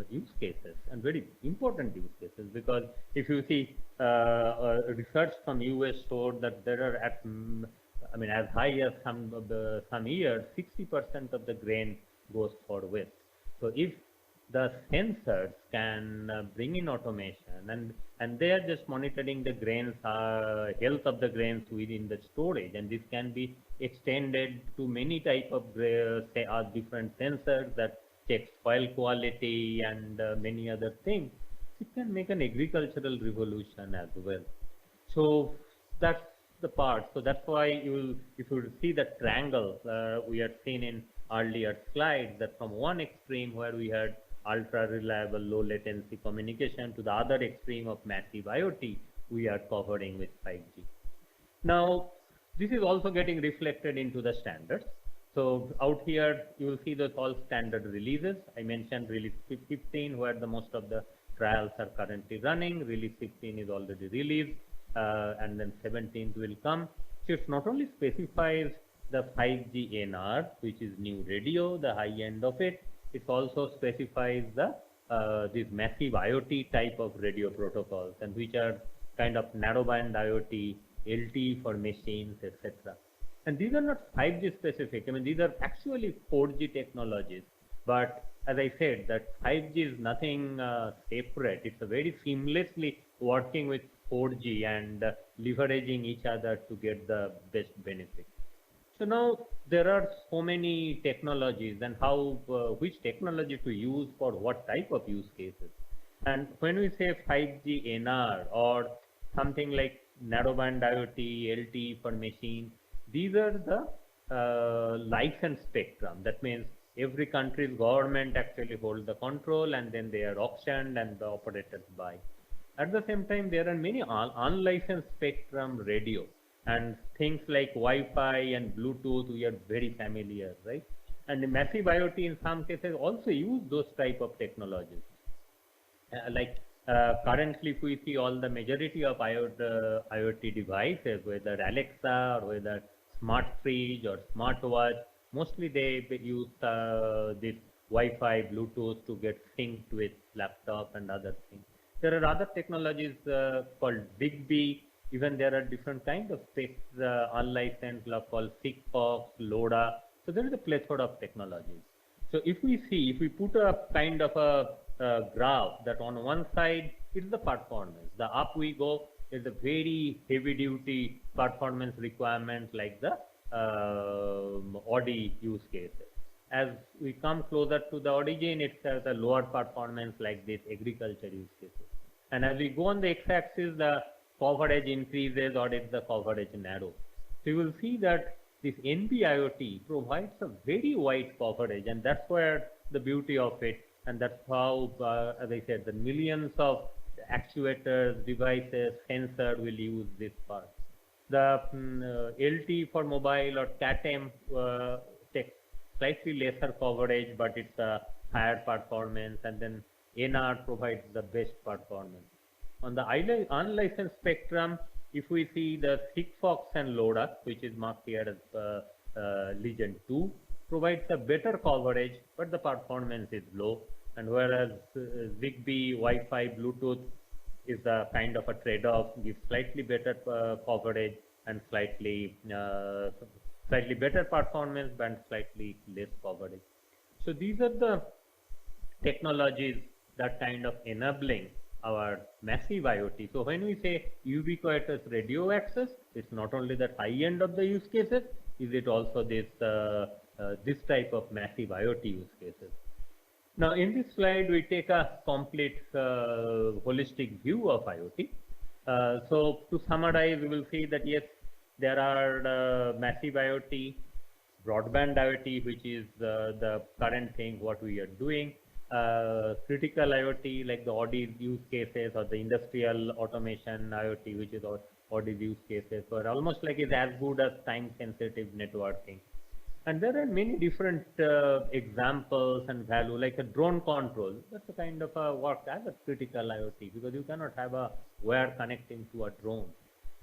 use cases and very important use cases, because if you see research from US showed that there are as high as some years 60% of the grain goes for waste. So if the sensors can bring in automation and they are just monitoring the grains, health of the grains within the storage, and this can be extended to many type of different sensors that check soil quality and many other things. It can make an agricultural revolution as well. So that's the part. So that's why if you see the triangle we had seen in earlier slides, that from one extreme where we had ultra reliable low latency communication to the other extreme of massive IoT, we are covering with 5G. Now this is also getting reflected into the standards. So out here you will see those all standard releases. I mentioned release 15 where the most of the trials are currently running. Release 15 is already released, and then 17th will come. So it not only specifies the 5G NR, which is new radio, the high end of it, it also specifies the this massive IoT type of radio protocols, and which are kind of narrowband IoT, LTE for machines, etc. And these are not 5G specific. I mean, these are actually 4G technologies. But as I said, that 5G is nothing separate. It's a very seamlessly working with 4G and leveraging each other to get the best benefit. So now there are so many technologies, and which technology to use for what type of use cases. And when we say 5G NR or something like narrowband IoT, LTE for machine, these are the license spectrum. That means every country's government actually holds the control, and then they are auctioned and the operators buy. At the same time, there are many unlicensed spectrum radio, and things like Wi-Fi and Bluetooth we are very familiar, right? And the massive IoT in some cases also use those type of technologies. Currently, if we see all the majority of IoT devices, whether Alexa or whether smart fridge or smart watch, mostly they use this Wi-Fi, Bluetooth to get synced with laptop and other things. There are other technologies called Zigbee. Even there are different kinds of specs, unlicensed, called Sigfox, LoRa. So there is a plethora of technologies. So if we put a kind of a graph that on one side is the performance. The up we go is a very heavy duty performance requirement like the Audi use cases. As we come closer to the origin, it has a lower performance like this agriculture use cases. And as we go on the x-axis, the coverage increases or it's the coverage narrow. So you will see that this NB-IoT provides a very wide coverage, and that's where the beauty of it. And that's how, as I said, the millions of actuators, devices, sensors will use this part. The LT for mobile or CAT-M takes slightly lesser coverage, but it's a higher performance, and then NR provides the best performance. On the unlicensed spectrum, if we see the Sigfox and LoRa, which is marked here as Legend 2, provides a better coverage, but the performance is low. And whereas Zigbee, Wi-Fi, Bluetooth is a kind of a trade-off, gives slightly better coverage and slightly better performance, but slightly less coverage. So these are the technologies that kind of enabling our massive IoT. So when we say ubiquitous radio access, it's not only the high end of the use cases, is it also this this type of massive IoT use cases. Now in this slide, we take a complete holistic view of IoT. So to summarize, we will see that yes, there are massive IoT, broadband IoT, which is the current thing what we are doing, critical IoT like the Audi use cases or the industrial automation IoT, which is Audi use cases, or almost like is as good as time sensitive networking. And there are many different examples and value, like a drone control. That's a kind of a work as a critical IoT, because you cannot have a wire connecting to a drone.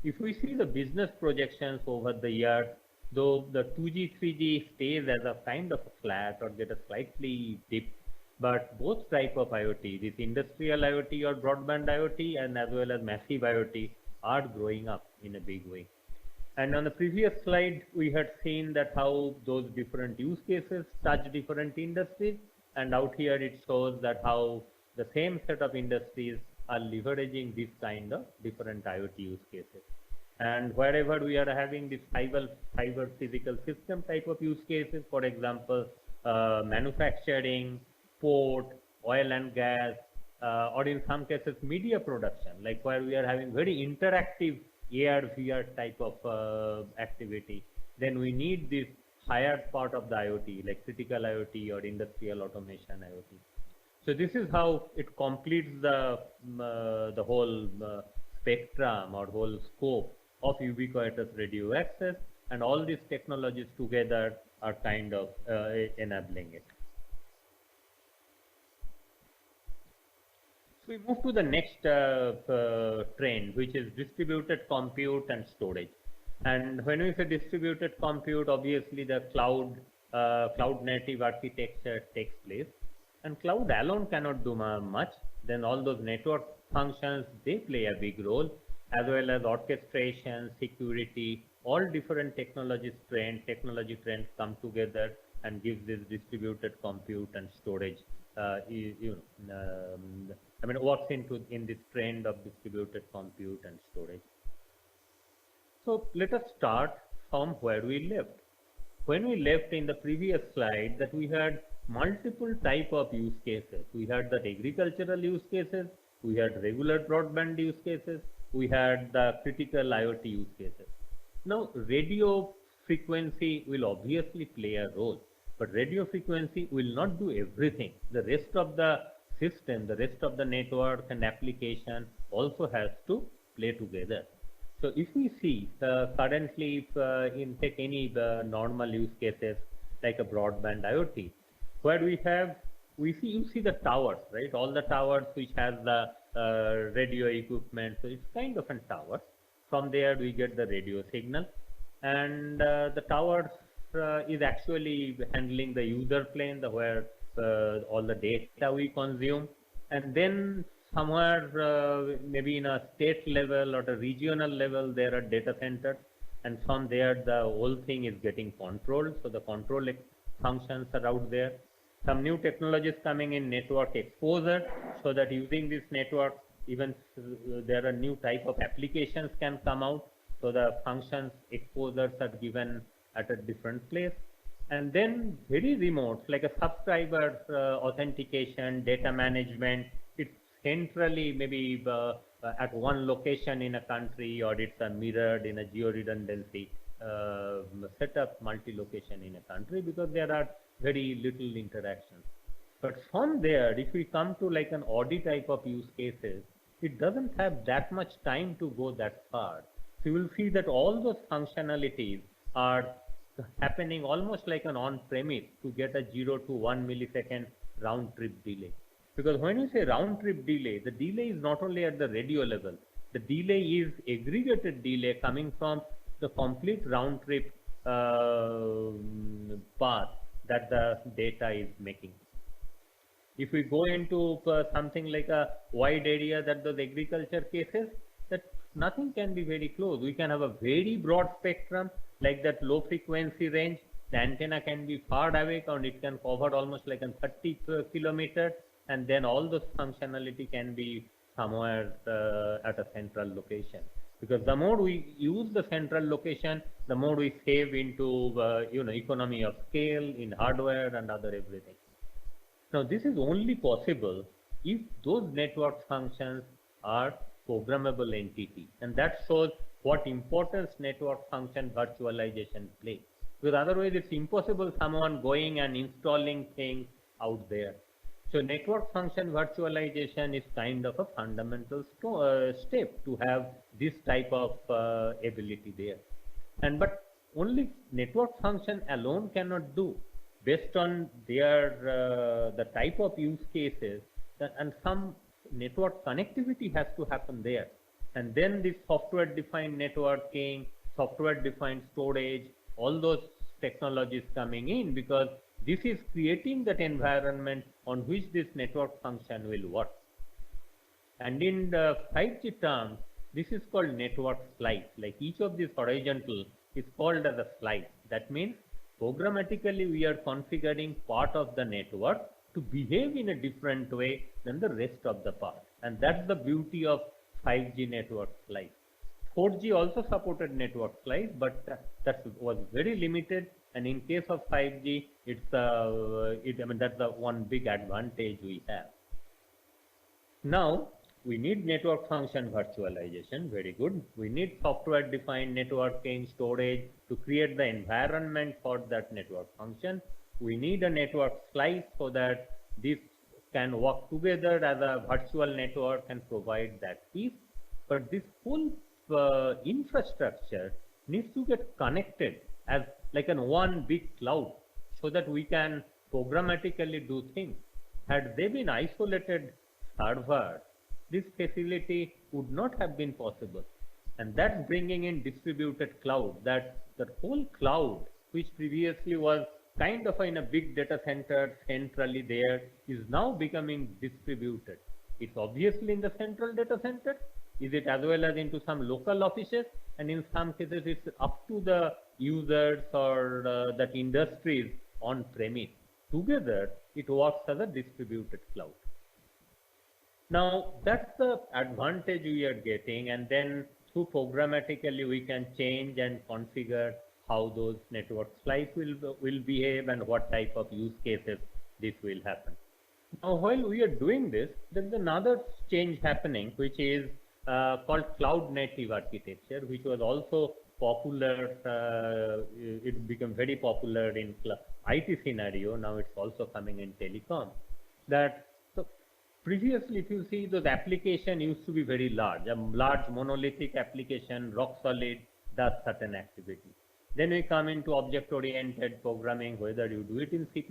If we see the business projections over the years, though the 2G, 3G stays as a kind of a flat or get a slightly dip, but both type of IoT, this industrial IoT or broadband IoT and as well as massive IoT are growing up in a big way. And on the previous slide, we had seen that how those different use cases touch different industries. And out here, it shows that how the same set of industries are leveraging this kind of different IoT use cases. And wherever we are having this fiber physical system type of use cases, for example, manufacturing, port, oil and gas, or in some cases media production, like where we are having very interactive AR, VR type of activity, then we need this higher part of the IoT, like critical IoT or industrial automation IoT. So this is how it completes the whole spectrum or whole scope of ubiquitous radio access, and all these technologies together are kind of enabling it. So we move to the next trend, which is distributed compute and storage. And when we say distributed compute, obviously the cloud native architecture takes place, and cloud alone cannot do much. Then all those network functions, they play a big role, as well as orchestration, security, all different technology trends come together and give this distributed compute and storage. Works in this trend of distributed compute and storage. So let us start from where we left. When we left in the previous slide, that we had multiple type of use cases. We had the agricultural use cases, we had regular broadband use cases, we had the critical IoT use cases. Now radio frequency will obviously play a role, but radio frequency will not do everything. The rest of the system, the rest of the network and application also has to play together. So if we see currently, if in take any normal use cases like a broadband IoT, where you see the towers, right? All the towers which has the radio equipment, so it's kind of a tower. From there we get the radio signal, and the towers is actually handling the user plane, where all the data we consume, and then somewhere maybe in a state level or the regional level there are data centers, and from there the whole thing is getting controlled. So the control functions are out there. Some new technologies coming in, network exposure, so that using this network, even there are new type of applications can come out. So the functions exposures are given at a different place. And then very remote, like a subscriber authentication, data management, it's centrally maybe at one location in a country, or it's mirrored in a geo-redundancy setup, multi-location in a country, because there are very little interactions. But from there, if we come to like an audit type of use cases, it doesn't have that much time to go that far. So you will see that all those functionalities are happening almost like an on-premise to get a 0 to 1 millisecond round trip delay. Because when you say round trip delay, the delay is not only at the radio level, the delay is aggregated delay coming from the complete round trip path that the data is making. If we go into something like a wide area, that those agriculture cases, that nothing can be very close. We can have a very broad spectrum, like that low frequency range. The antenna can be far away, and it can cover almost like a 30 kilometers, and then all those functionality can be somewhere at a central location. Because the more we use the central location, the more we save into economy of scale in hardware and other everything. Now this is only possible if those network functions are programmable entity, and that shows what importance network function virtualization plays. Because otherwise it's impossible someone going and installing things out there. So network function virtualization is kind of a fundamental step to have this type of ability there. But only network function alone cannot do. Based on their the type of use cases, and some network connectivity has to happen there. And then this software defined networking, software defined storage, all those technologies coming in, because this is creating that environment on which this network function will work. And in the 5G terms, this is called network slice. Like each of these horizontal is called as a slice. That means programmatically we are configuring part of the network to behave in a different way than the rest of the part. And that's the beauty of 5G network slice. 4G also supported network slice, but that was very limited. And in case of 5G, it's that's the one big advantage we have. Now we need network function virtualization. Very good. We need software defined networking, storage to create the environment for that network function. We need a network slice so that this can work together as a virtual network and provide that piece. But this whole infrastructure needs to get connected as like an one big cloud, so that we can programmatically do things. Had they been isolated servers, this facility would not have been possible. And that's bringing in distributed cloud, that whole cloud, which previously was kind of in a big data center centrally there, is now becoming distributed. It's obviously in the central data center. Is it as well as into some local offices? And in some cases, it's up to the users or that industries on premise. Together, it works as a distributed cloud. Now, that's the advantage we are getting, and then through programmatically we can change and configure how those network slice will behave and what type of use cases this will happen. Now, while we are doing this, there is another change happening, which is called cloud native architecture, which was also popular, it became very popular in IT scenario. Now it's also coming in telecom. That so previously, if you see, those application used to be very large, a large monolithic application, rock solid, does certain activity. Then we come into object-oriented programming, whether you do it in C++,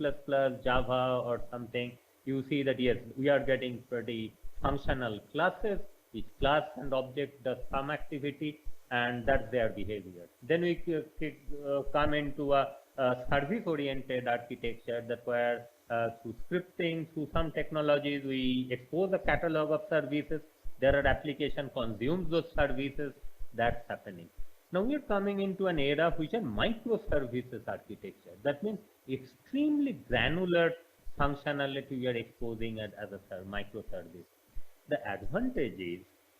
Java, or something, you see that yes, we are getting pretty functional classes. Each class and object does some activity, and that's their behavior. Then we come into a service-oriented architecture, that where through scripting, through some technologies, we expose a catalog of services. There are application consumes those services. That's happening. Now we are coming into an era which is microservices architecture. That means extremely granular functionality we are exposing as a microservice. The advantage is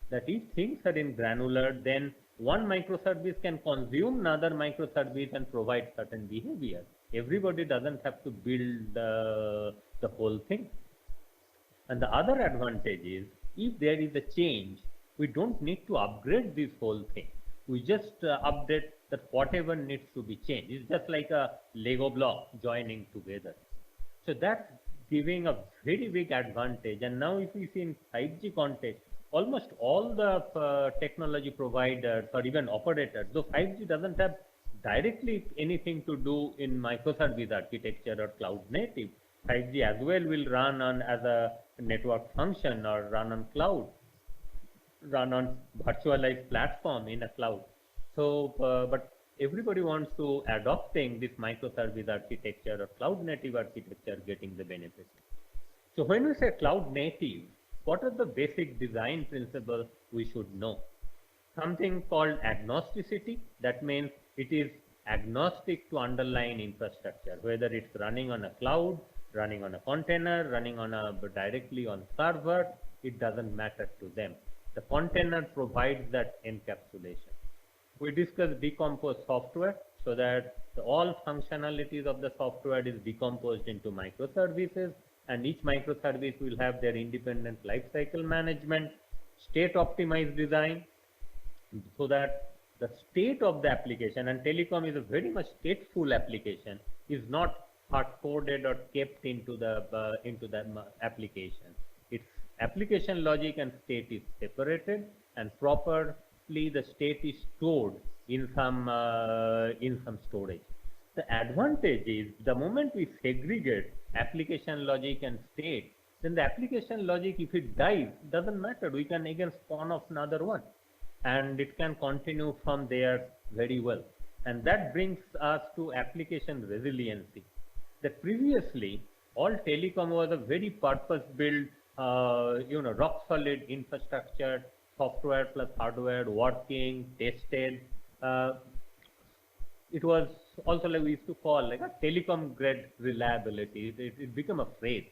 that if things are in granular, then one microservice can consume another microservice and provide certain behavior. Everybody doesn't have to build the whole thing. And the other advantage is, if there is a change, we don't need to upgrade this whole thing. We just update that whatever needs to be changed. It's just like a Lego block joining together. So that's giving a very big advantage. And now if we see in 5G context, almost all the technology providers or even operators, though 5G doesn't have directly anything to do in microservice architecture or cloud native, 5G as well will run on as a network function or run on cloud, run on virtualized platform in a cloud. So, but everybody wants to adopting this microservice architecture or cloud native architecture, getting the benefit. So when we say cloud native, what are the basic design principles we should know? Something called agnosticity. That means it is agnostic to underlying infrastructure, whether it's running on a cloud, running on a container, running on a directly on server, it doesn't matter to them. The container provides that encapsulation. We discussed decomposed software, so that all functionalities of the software is decomposed into microservices, and each microservice will have their independent lifecycle management, state optimized design, so that the state of the application, and telecom is a very much stateful application, is not hard coded or kept into the application. Its application logic and state is separated, and properly the state is stored in some storage. The advantage is, the moment we segregate application logic and state, then the application logic, if it dies, doesn't matter. We can again spawn off another one, and it can continue from there very well. And that brings us to application resiliency. That previously, all telecom was a very purpose-built, rock solid infrastructure, software plus hardware, working, tested. It was also, like we used to call, like a telecom grade reliability. It became a phrase.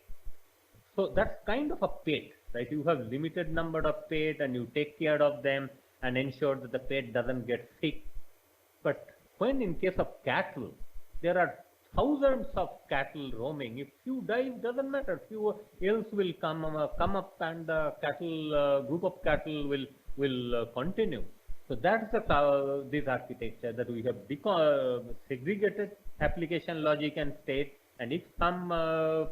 So that's kind of a pet, right? You have limited number of pet, and you take care of them and ensure that the pet doesn't get sick. But when in case of cattle, there are thousands of cattle roaming. If few die, it doesn't matter. Few else will come up, and the cattle group of cattle will continue. So that's this architecture, that we have segregated application logic and state, and if some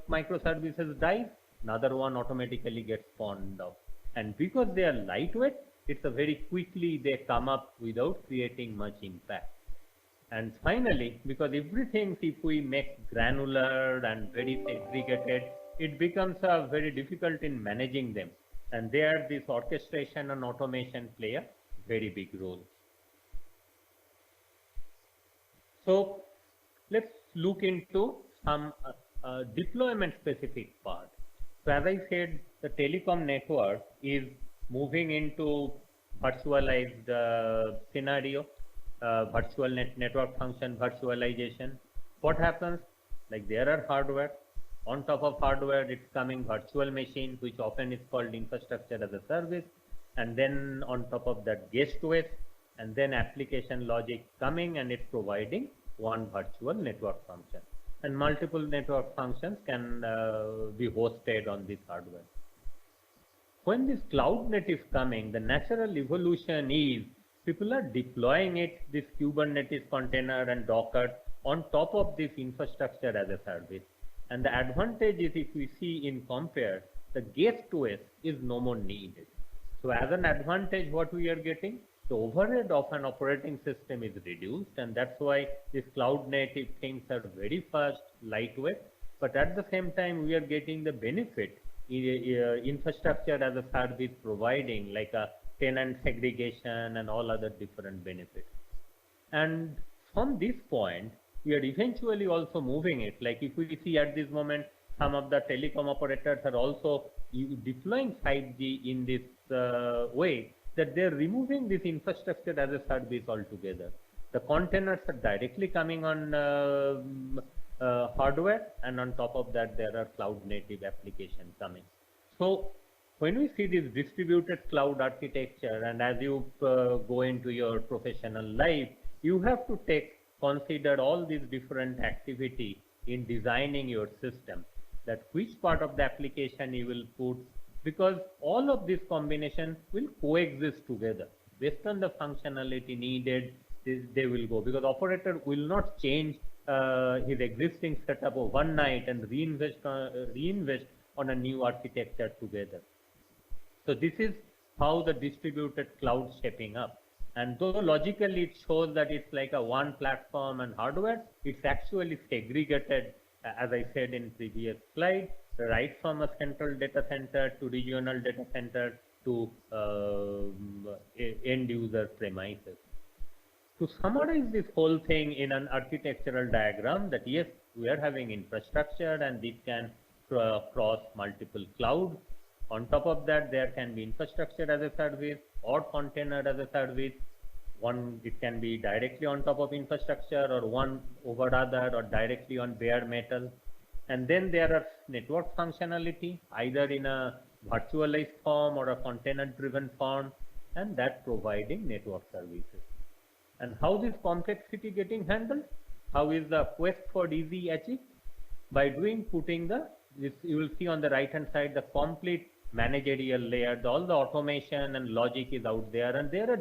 microservices die, another one automatically gets spawned out. And because they are lightweight, it's a very quickly they come up without creating much impact. And finally, because everything, if we make granular and very segregated, it becomes very difficult in managing them. And there, this orchestration and automation play a very big role. So let's look into some deployment specific part. So as I said, the telecom network is moving into virtualized scenario. Virtual network function virtualization. What happens? Like there are hardware. On top of hardware, it's coming virtual machine, which often is called infrastructure as a service. And then on top of that, gateways, and then application logic coming, and it's providing one virtual network function. And multiple network functions can be hosted on this hardware. When this cloud native coming, the natural evolution is people are deploying it, this Kubernetes container and Docker on top of this infrastructure as a service. And the advantage is, if we see in compare, the guest OS is no more needed. So as an advantage, what we are getting, the overhead of an operating system is reduced, and that's why these cloud native things are very fast, lightweight, but at the same time we are getting the benefit infrastructure as a service providing, like a tenant segregation and all other different benefits. And from this point, we are eventually also moving it. Like if we see at this moment, some of the telecom operators are also deploying 5G in this way, that they're removing this infrastructure as a service altogether. The containers are directly coming on hardware, and on top of that, there are cloud native applications coming. So when we see this distributed cloud architecture, and as you go into your professional life, you have to consider all these different activity in designing your system, that which part of the application you will put, because all of this combination will coexist together. Based on the functionality needed, they will go, because operator will not change his existing setup overnight and reinvest on a new architecture together. So this is how the distributed cloud shaping up. And though logically it shows that it's like a one platform and hardware, it's actually segregated, as I said in previous slide, right from a central data center to regional data center to end user premises. To summarize this whole thing in an architectural diagram, that yes, we are having infrastructure and this can cross multiple clouds. On top of that, there can be infrastructure as a service or container as a service. One, it can be directly on top of infrastructure, or one over other, or directly on bare metal. And then there are network functionality, either in a virtualized form or a container driven form, and that providing network services. And how this complexity getting handled? How is the quest for easy achieved? By putting this, you will see on the right hand side, the complete managerial layer, all the automation and logic is out there, and there are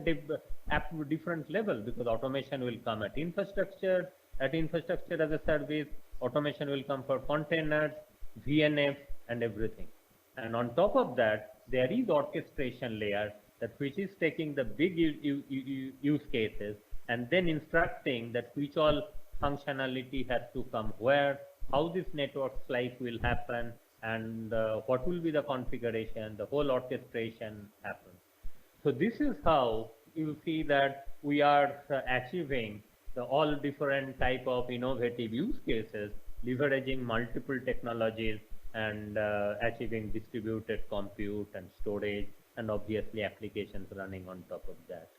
at different levels, because automation will come at infrastructure as a service, automation will come for containers, VNF and everything. And on top of that, there is orchestration layer, that which is taking the big use cases and then instructing that which all functionality has to come where, how this network slice will happen, and what will be the configuration, the whole orchestration happens. So this is how you see that we are achieving all different type of innovative use cases, leveraging multiple technologies and achieving distributed compute and storage, and obviously applications running on top of that.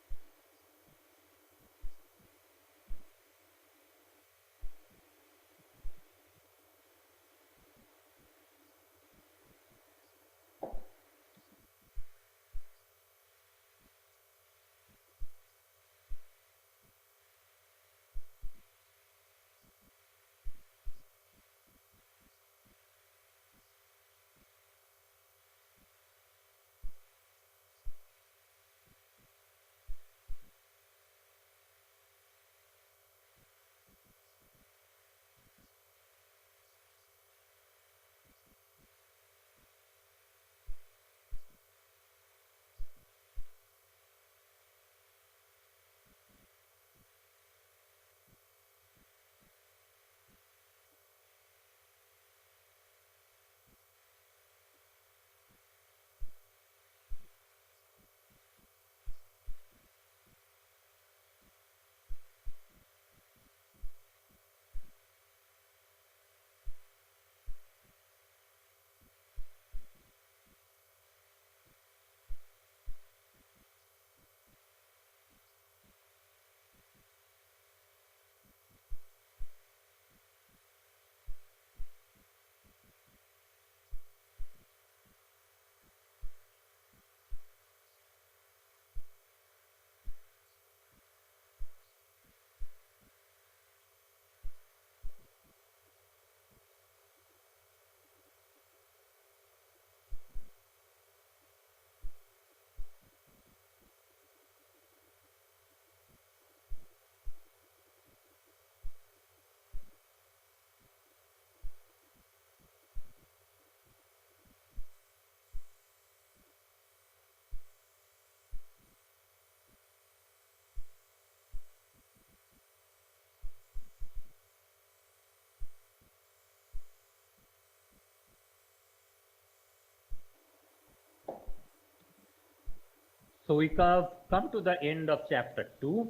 So we come to the end of chapter 2.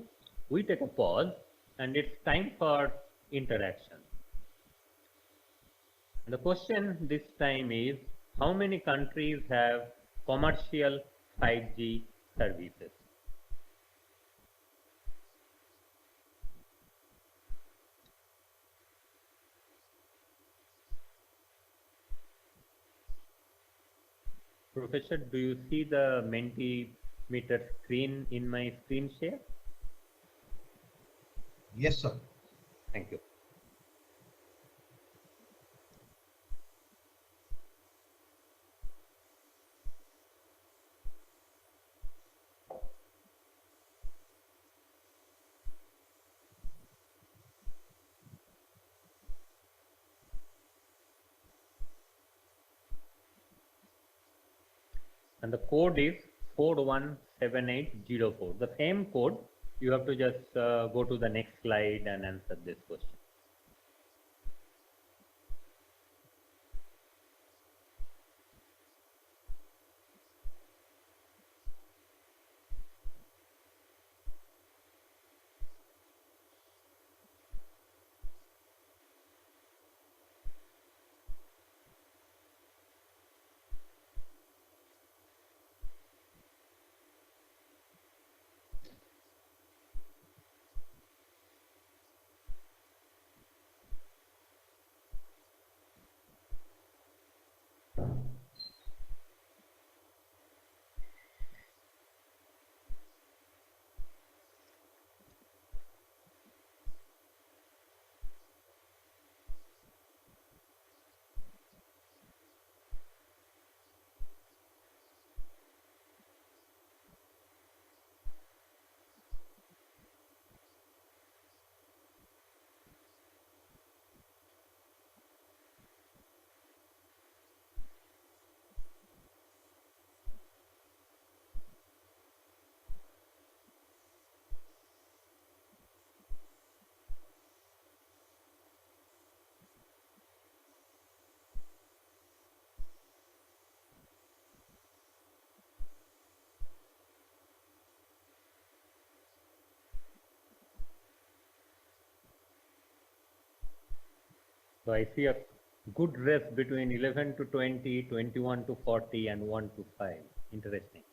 We take a pause and it's time for interaction. The question this time is, how many countries have commercial 5G services? Professor, do you see the Mentimeter screen in my screen share? Yes, sir. Thank you. And the code is 417804. The same code, you have to just go to the next slide and answer this question. So I see a good rest between 11 to 20, 21 to 40, and 1 to 5. Interesting.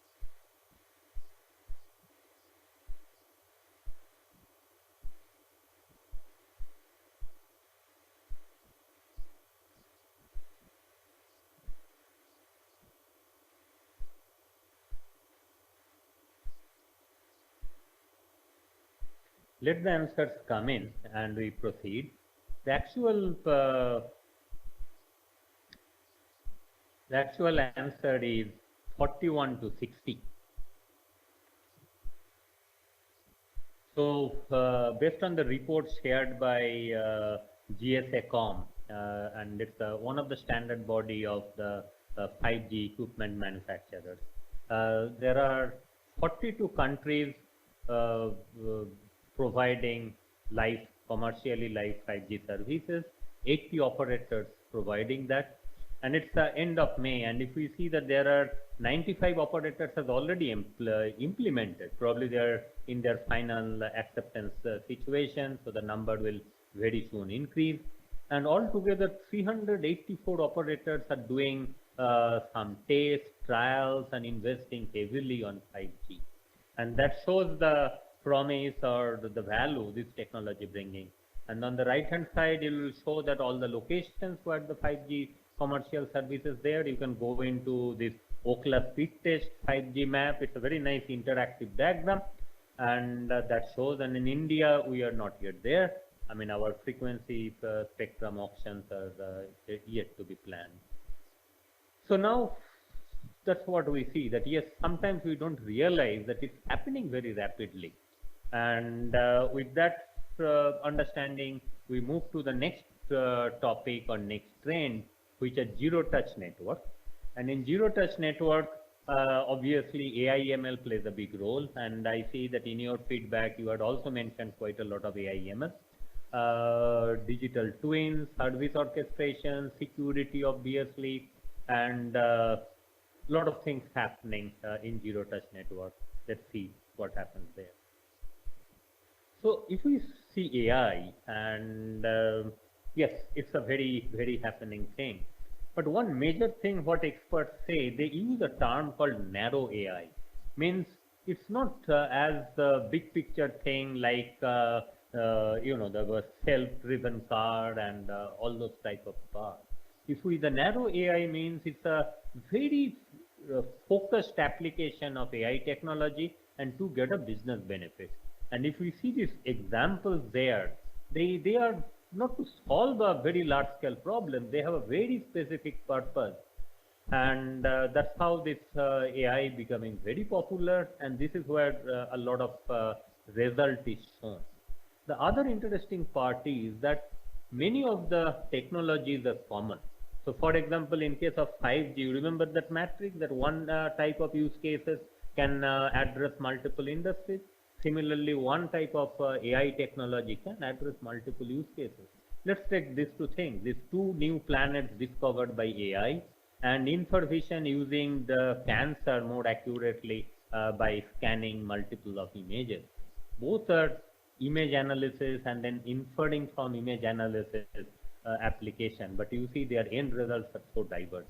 Let the answers come in and we proceed. The actual answer is 41 to 60. So based on the report shared by GSACOM, and it's one of the standard body of the 5G equipment manufacturers, there are 42 countries providing commercially live 5G services, 80 operators providing that, and it's the end of May, and if we see that there are 95 operators has already implemented, probably they are in their final acceptance situation, so the number will very soon increase, and altogether 384 operators are doing some tests, trials, and investing heavily on 5G, and that shows the promise or the value this technology bringing. And on the right hand side, it will show that all the locations where the 5G commercial services there. You can go into this Ookla speed test 5G map. It's a very nice interactive diagram, and that shows. And in India, we are not yet there. I mean, our frequency spectrum auctions are yet to be planned. So now that's what we see, that yes, sometimes we don't realize that it's happening very rapidly. And with that understanding, we move to the next topic or next trend, which is zero touch network. And in zero touch network, obviously AI/ML plays a big role. And I see that in your feedback, you had also mentioned quite a lot of AI/ML, digital twins, service orchestration, security, obviously, and lot of things happening in zero touch network. Let's see what happens there. So if we see AI, and yes, it's a very, very happening thing. But one major thing what experts say, they use a term called narrow AI. Means it's not as the big picture thing like, the self-driven car and all those type of cars. The narrow AI means it's a very focused application of AI technology and to get a business benefit. And if we see these examples there, they are not to solve a very large scale problem. They have a very specific purpose. And that's how this AI becoming very popular. And this is where a lot of result is shown. The other interesting part is that many of the technologies are common. So for example, in case of 5G, you remember that matrix, that one type of use cases can address multiple industries. Similarly, one type of AI technology can address multiple use cases. Let's take these two things, these two new planets discovered by AI and infrared vision using the cancer more accurately by scanning multiple of images. Both are image analysis and then inferring from image analysis application, but you see their end results are so diverse.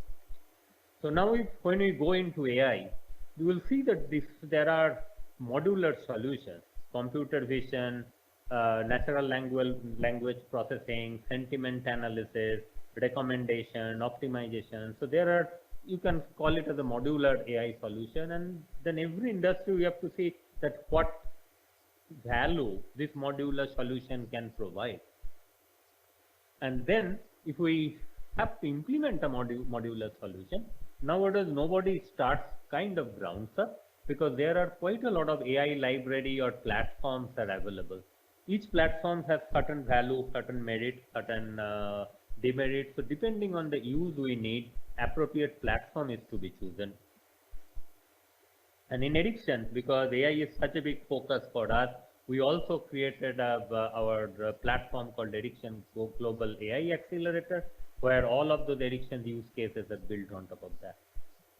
So now when we go into AI, you will see that there are modular solutions, computer vision, natural language processing, sentiment analysis, recommendation, optimization. So there are, you can call it as a modular AI solution, and then every industry we have to see that what value this modular solution can provide. And then if we have to implement a modular solution, nowadays nobody starts kind of grounds up, because there are quite a lot of AI library or platforms are available. Each platform has certain value, certain merit, certain demerit. So depending on the use we need, appropriate platform is to be chosen. And in addition, because AI is such a big focus for us, we also created our platform called Ericsson Global AI Accelerator, where all of those Ericsson use cases are built on top of that.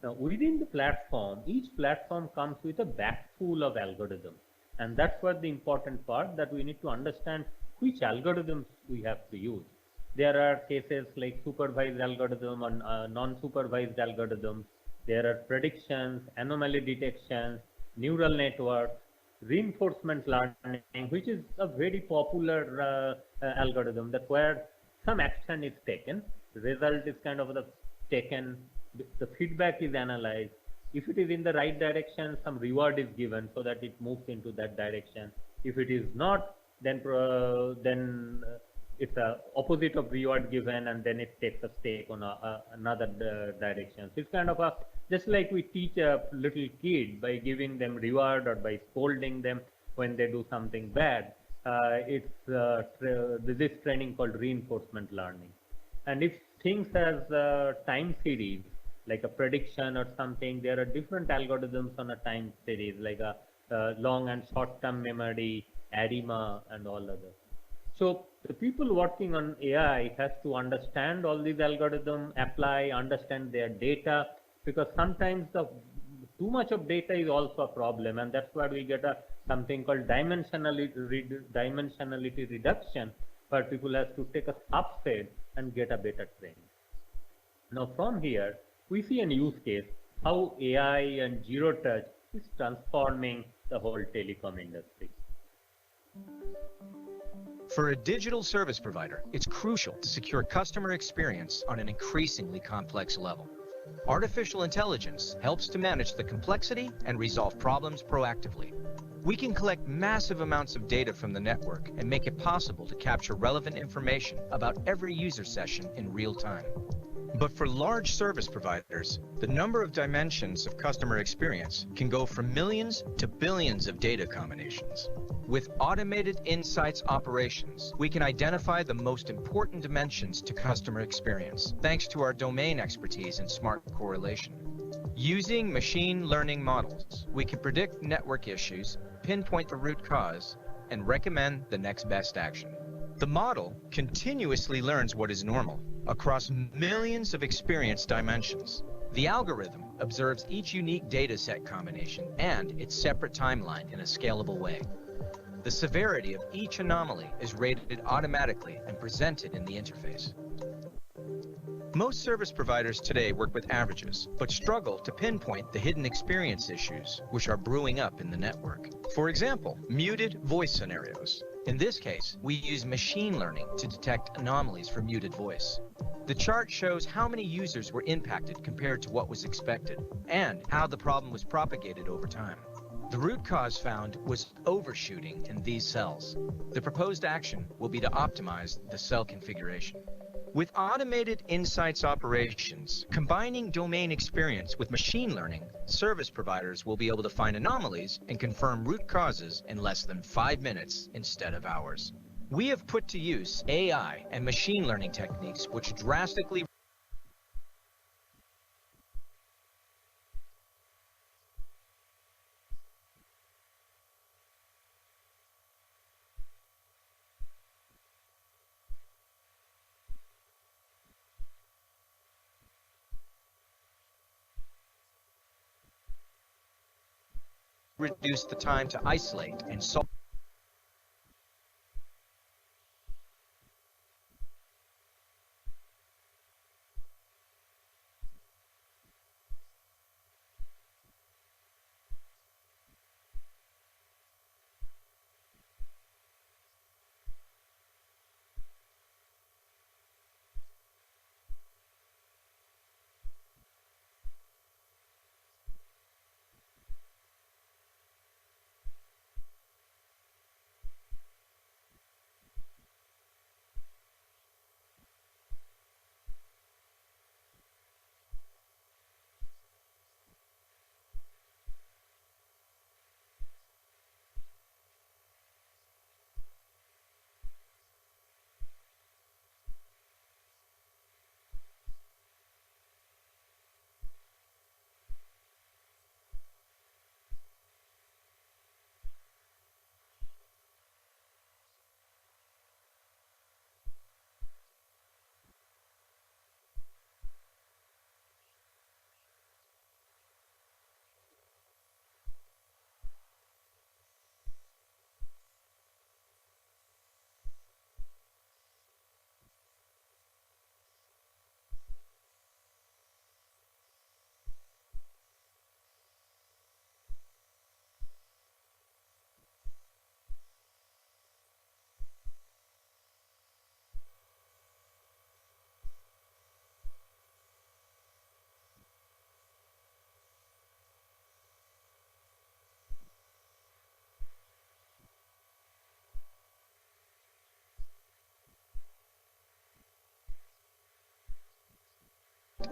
Now, within the platform, each platform comes with a backfull of algorithms. And that's what the important part, that we need to understand which algorithms we have to use. There are cases like supervised algorithm and non-supervised algorithms. There are predictions, anomaly detections, neural networks, reinforcement learning, which is a very popular algorithm, that where some action is taken, the result is kind of taken, the feedback is analyzed. If it is in the right direction, some reward is given so that it moves into that direction. If it is not, then it's a opposite of reward given, and then it takes a stake on another direction. So it's kind of just like we teach a little kid by giving them reward or by scolding them when they do something bad. It's this training called reinforcement learning. And if things has a time series, like a prediction or something, there are different algorithms on a time series, like a long and short-term memory, ARIMA, and all others. So the people working on AI has to understand all these algorithms, apply, understand their data, because sometimes too much of data is also a problem, and that's why we get something called dimensionality reduction, where people have to take a subset and get a better training. Now from here, we see a use case, how AI and zero touch is transforming the whole telecom industry. For a digital service provider, it's crucial to secure customer experience on an increasingly complex level. Artificial intelligence helps to manage the complexity and resolve problems proactively. We can collect massive amounts of data from the network and make it possible to capture relevant information about every user session in real time. But for large service providers, the number of dimensions of customer experience can go from millions to billions of data combinations. With automated insights operations, we can identify the most important dimensions to customer experience, thanks to our domain expertise in smart correlation. Using machine learning models, we can predict network issues, pinpoint the root cause, and recommend the next best action. The model continuously learns what is normal across millions of experience dimensions. The algorithm observes each unique data set combination and its separate timeline in a scalable way. The severity of each anomaly is rated automatically and presented in the interface. Most service providers today work with averages, but struggle to pinpoint the hidden experience issues which are brewing up in the network. For example, muted voice scenarios. In this case, we use machine learning to detect anomalies for muted voice. The chart shows how many users were impacted compared to what was expected, and how the problem was propagated over time. The root cause found was overshooting in these cells. The proposed action will be to optimize the cell configuration. With automated insights operations, combining domain experience with machine learning, service providers will be able to find anomalies and confirm root causes in less than 5 minutes instead of hours. We have put to use AI and machine learning techniques which drastically reduce the time to isolate and solve.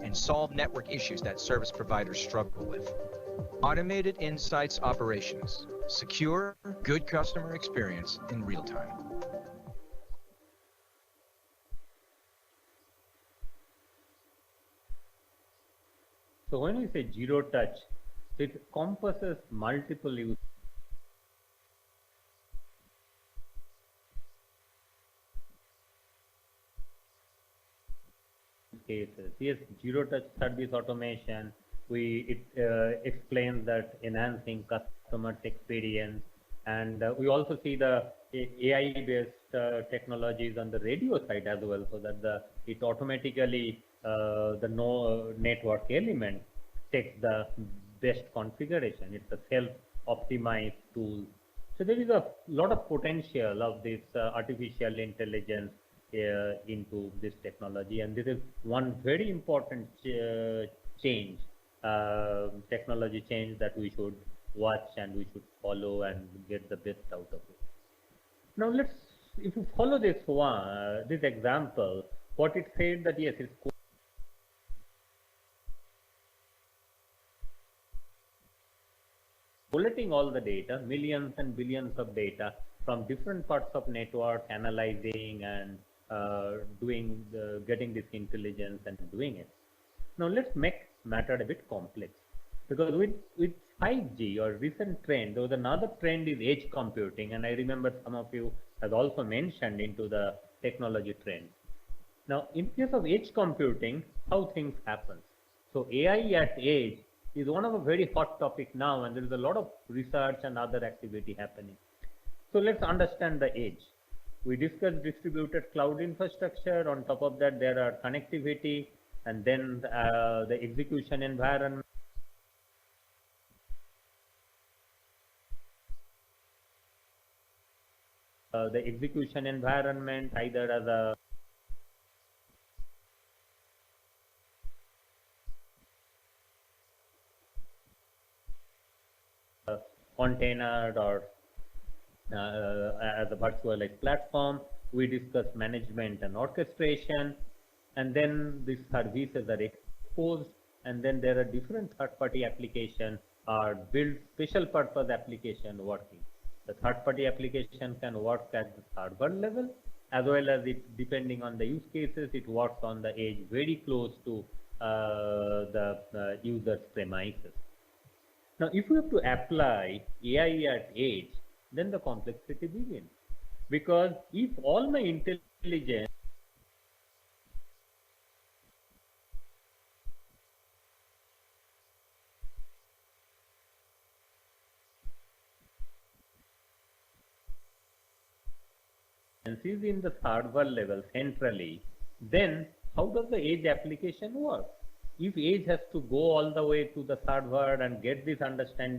and solve network issues that service providers struggle with. Automated insights operations. Secure, good customer experience in real time. So when we say zero touch, it encompasses multiple use cases. Yes, zero touch service automation. It explains that enhancing customer experience, and we also see the AI-based technologies on the radio side as well, so that it automatically the network element takes the best configuration. It's a self-optimized tool. So there is a lot of potential of this artificial intelligence into this technology, and this is one very important change, technology change that we should watch and we should follow and get the best out of it. Now if you follow this one, this example, what it said that yes, it's collating all the data, millions and billions of data from different parts of network, analyzing and getting this intelligence and doing it. Now let's make matter a bit complex, because with 5G or recent trend, there was another trend is edge computing, and I remember some of you have also mentioned into the technology trend. Now in case of edge computing, how things happen? So AI at edge is one of a very hot topic now, and there is a lot of research and other activity happening. So let's understand the edge. We discussed distributed cloud infrastructure. On top of that, there are connectivity, and then the execution environment. The execution environment, either as a container or as a virtualized platform. We discuss management and orchestration, and then these services are exposed, and then there are different third-party applications are built, special purpose application working. The third-party application can work at the server level, as well as it, depending on the use cases, it works on the edge very close to the user's premises. Now, if we have to apply AI at edge, then the complexity begins. Because if all my intelligence is in the server level centrally, then how does the edge application work? If edge has to go all the way to the server and get this understanding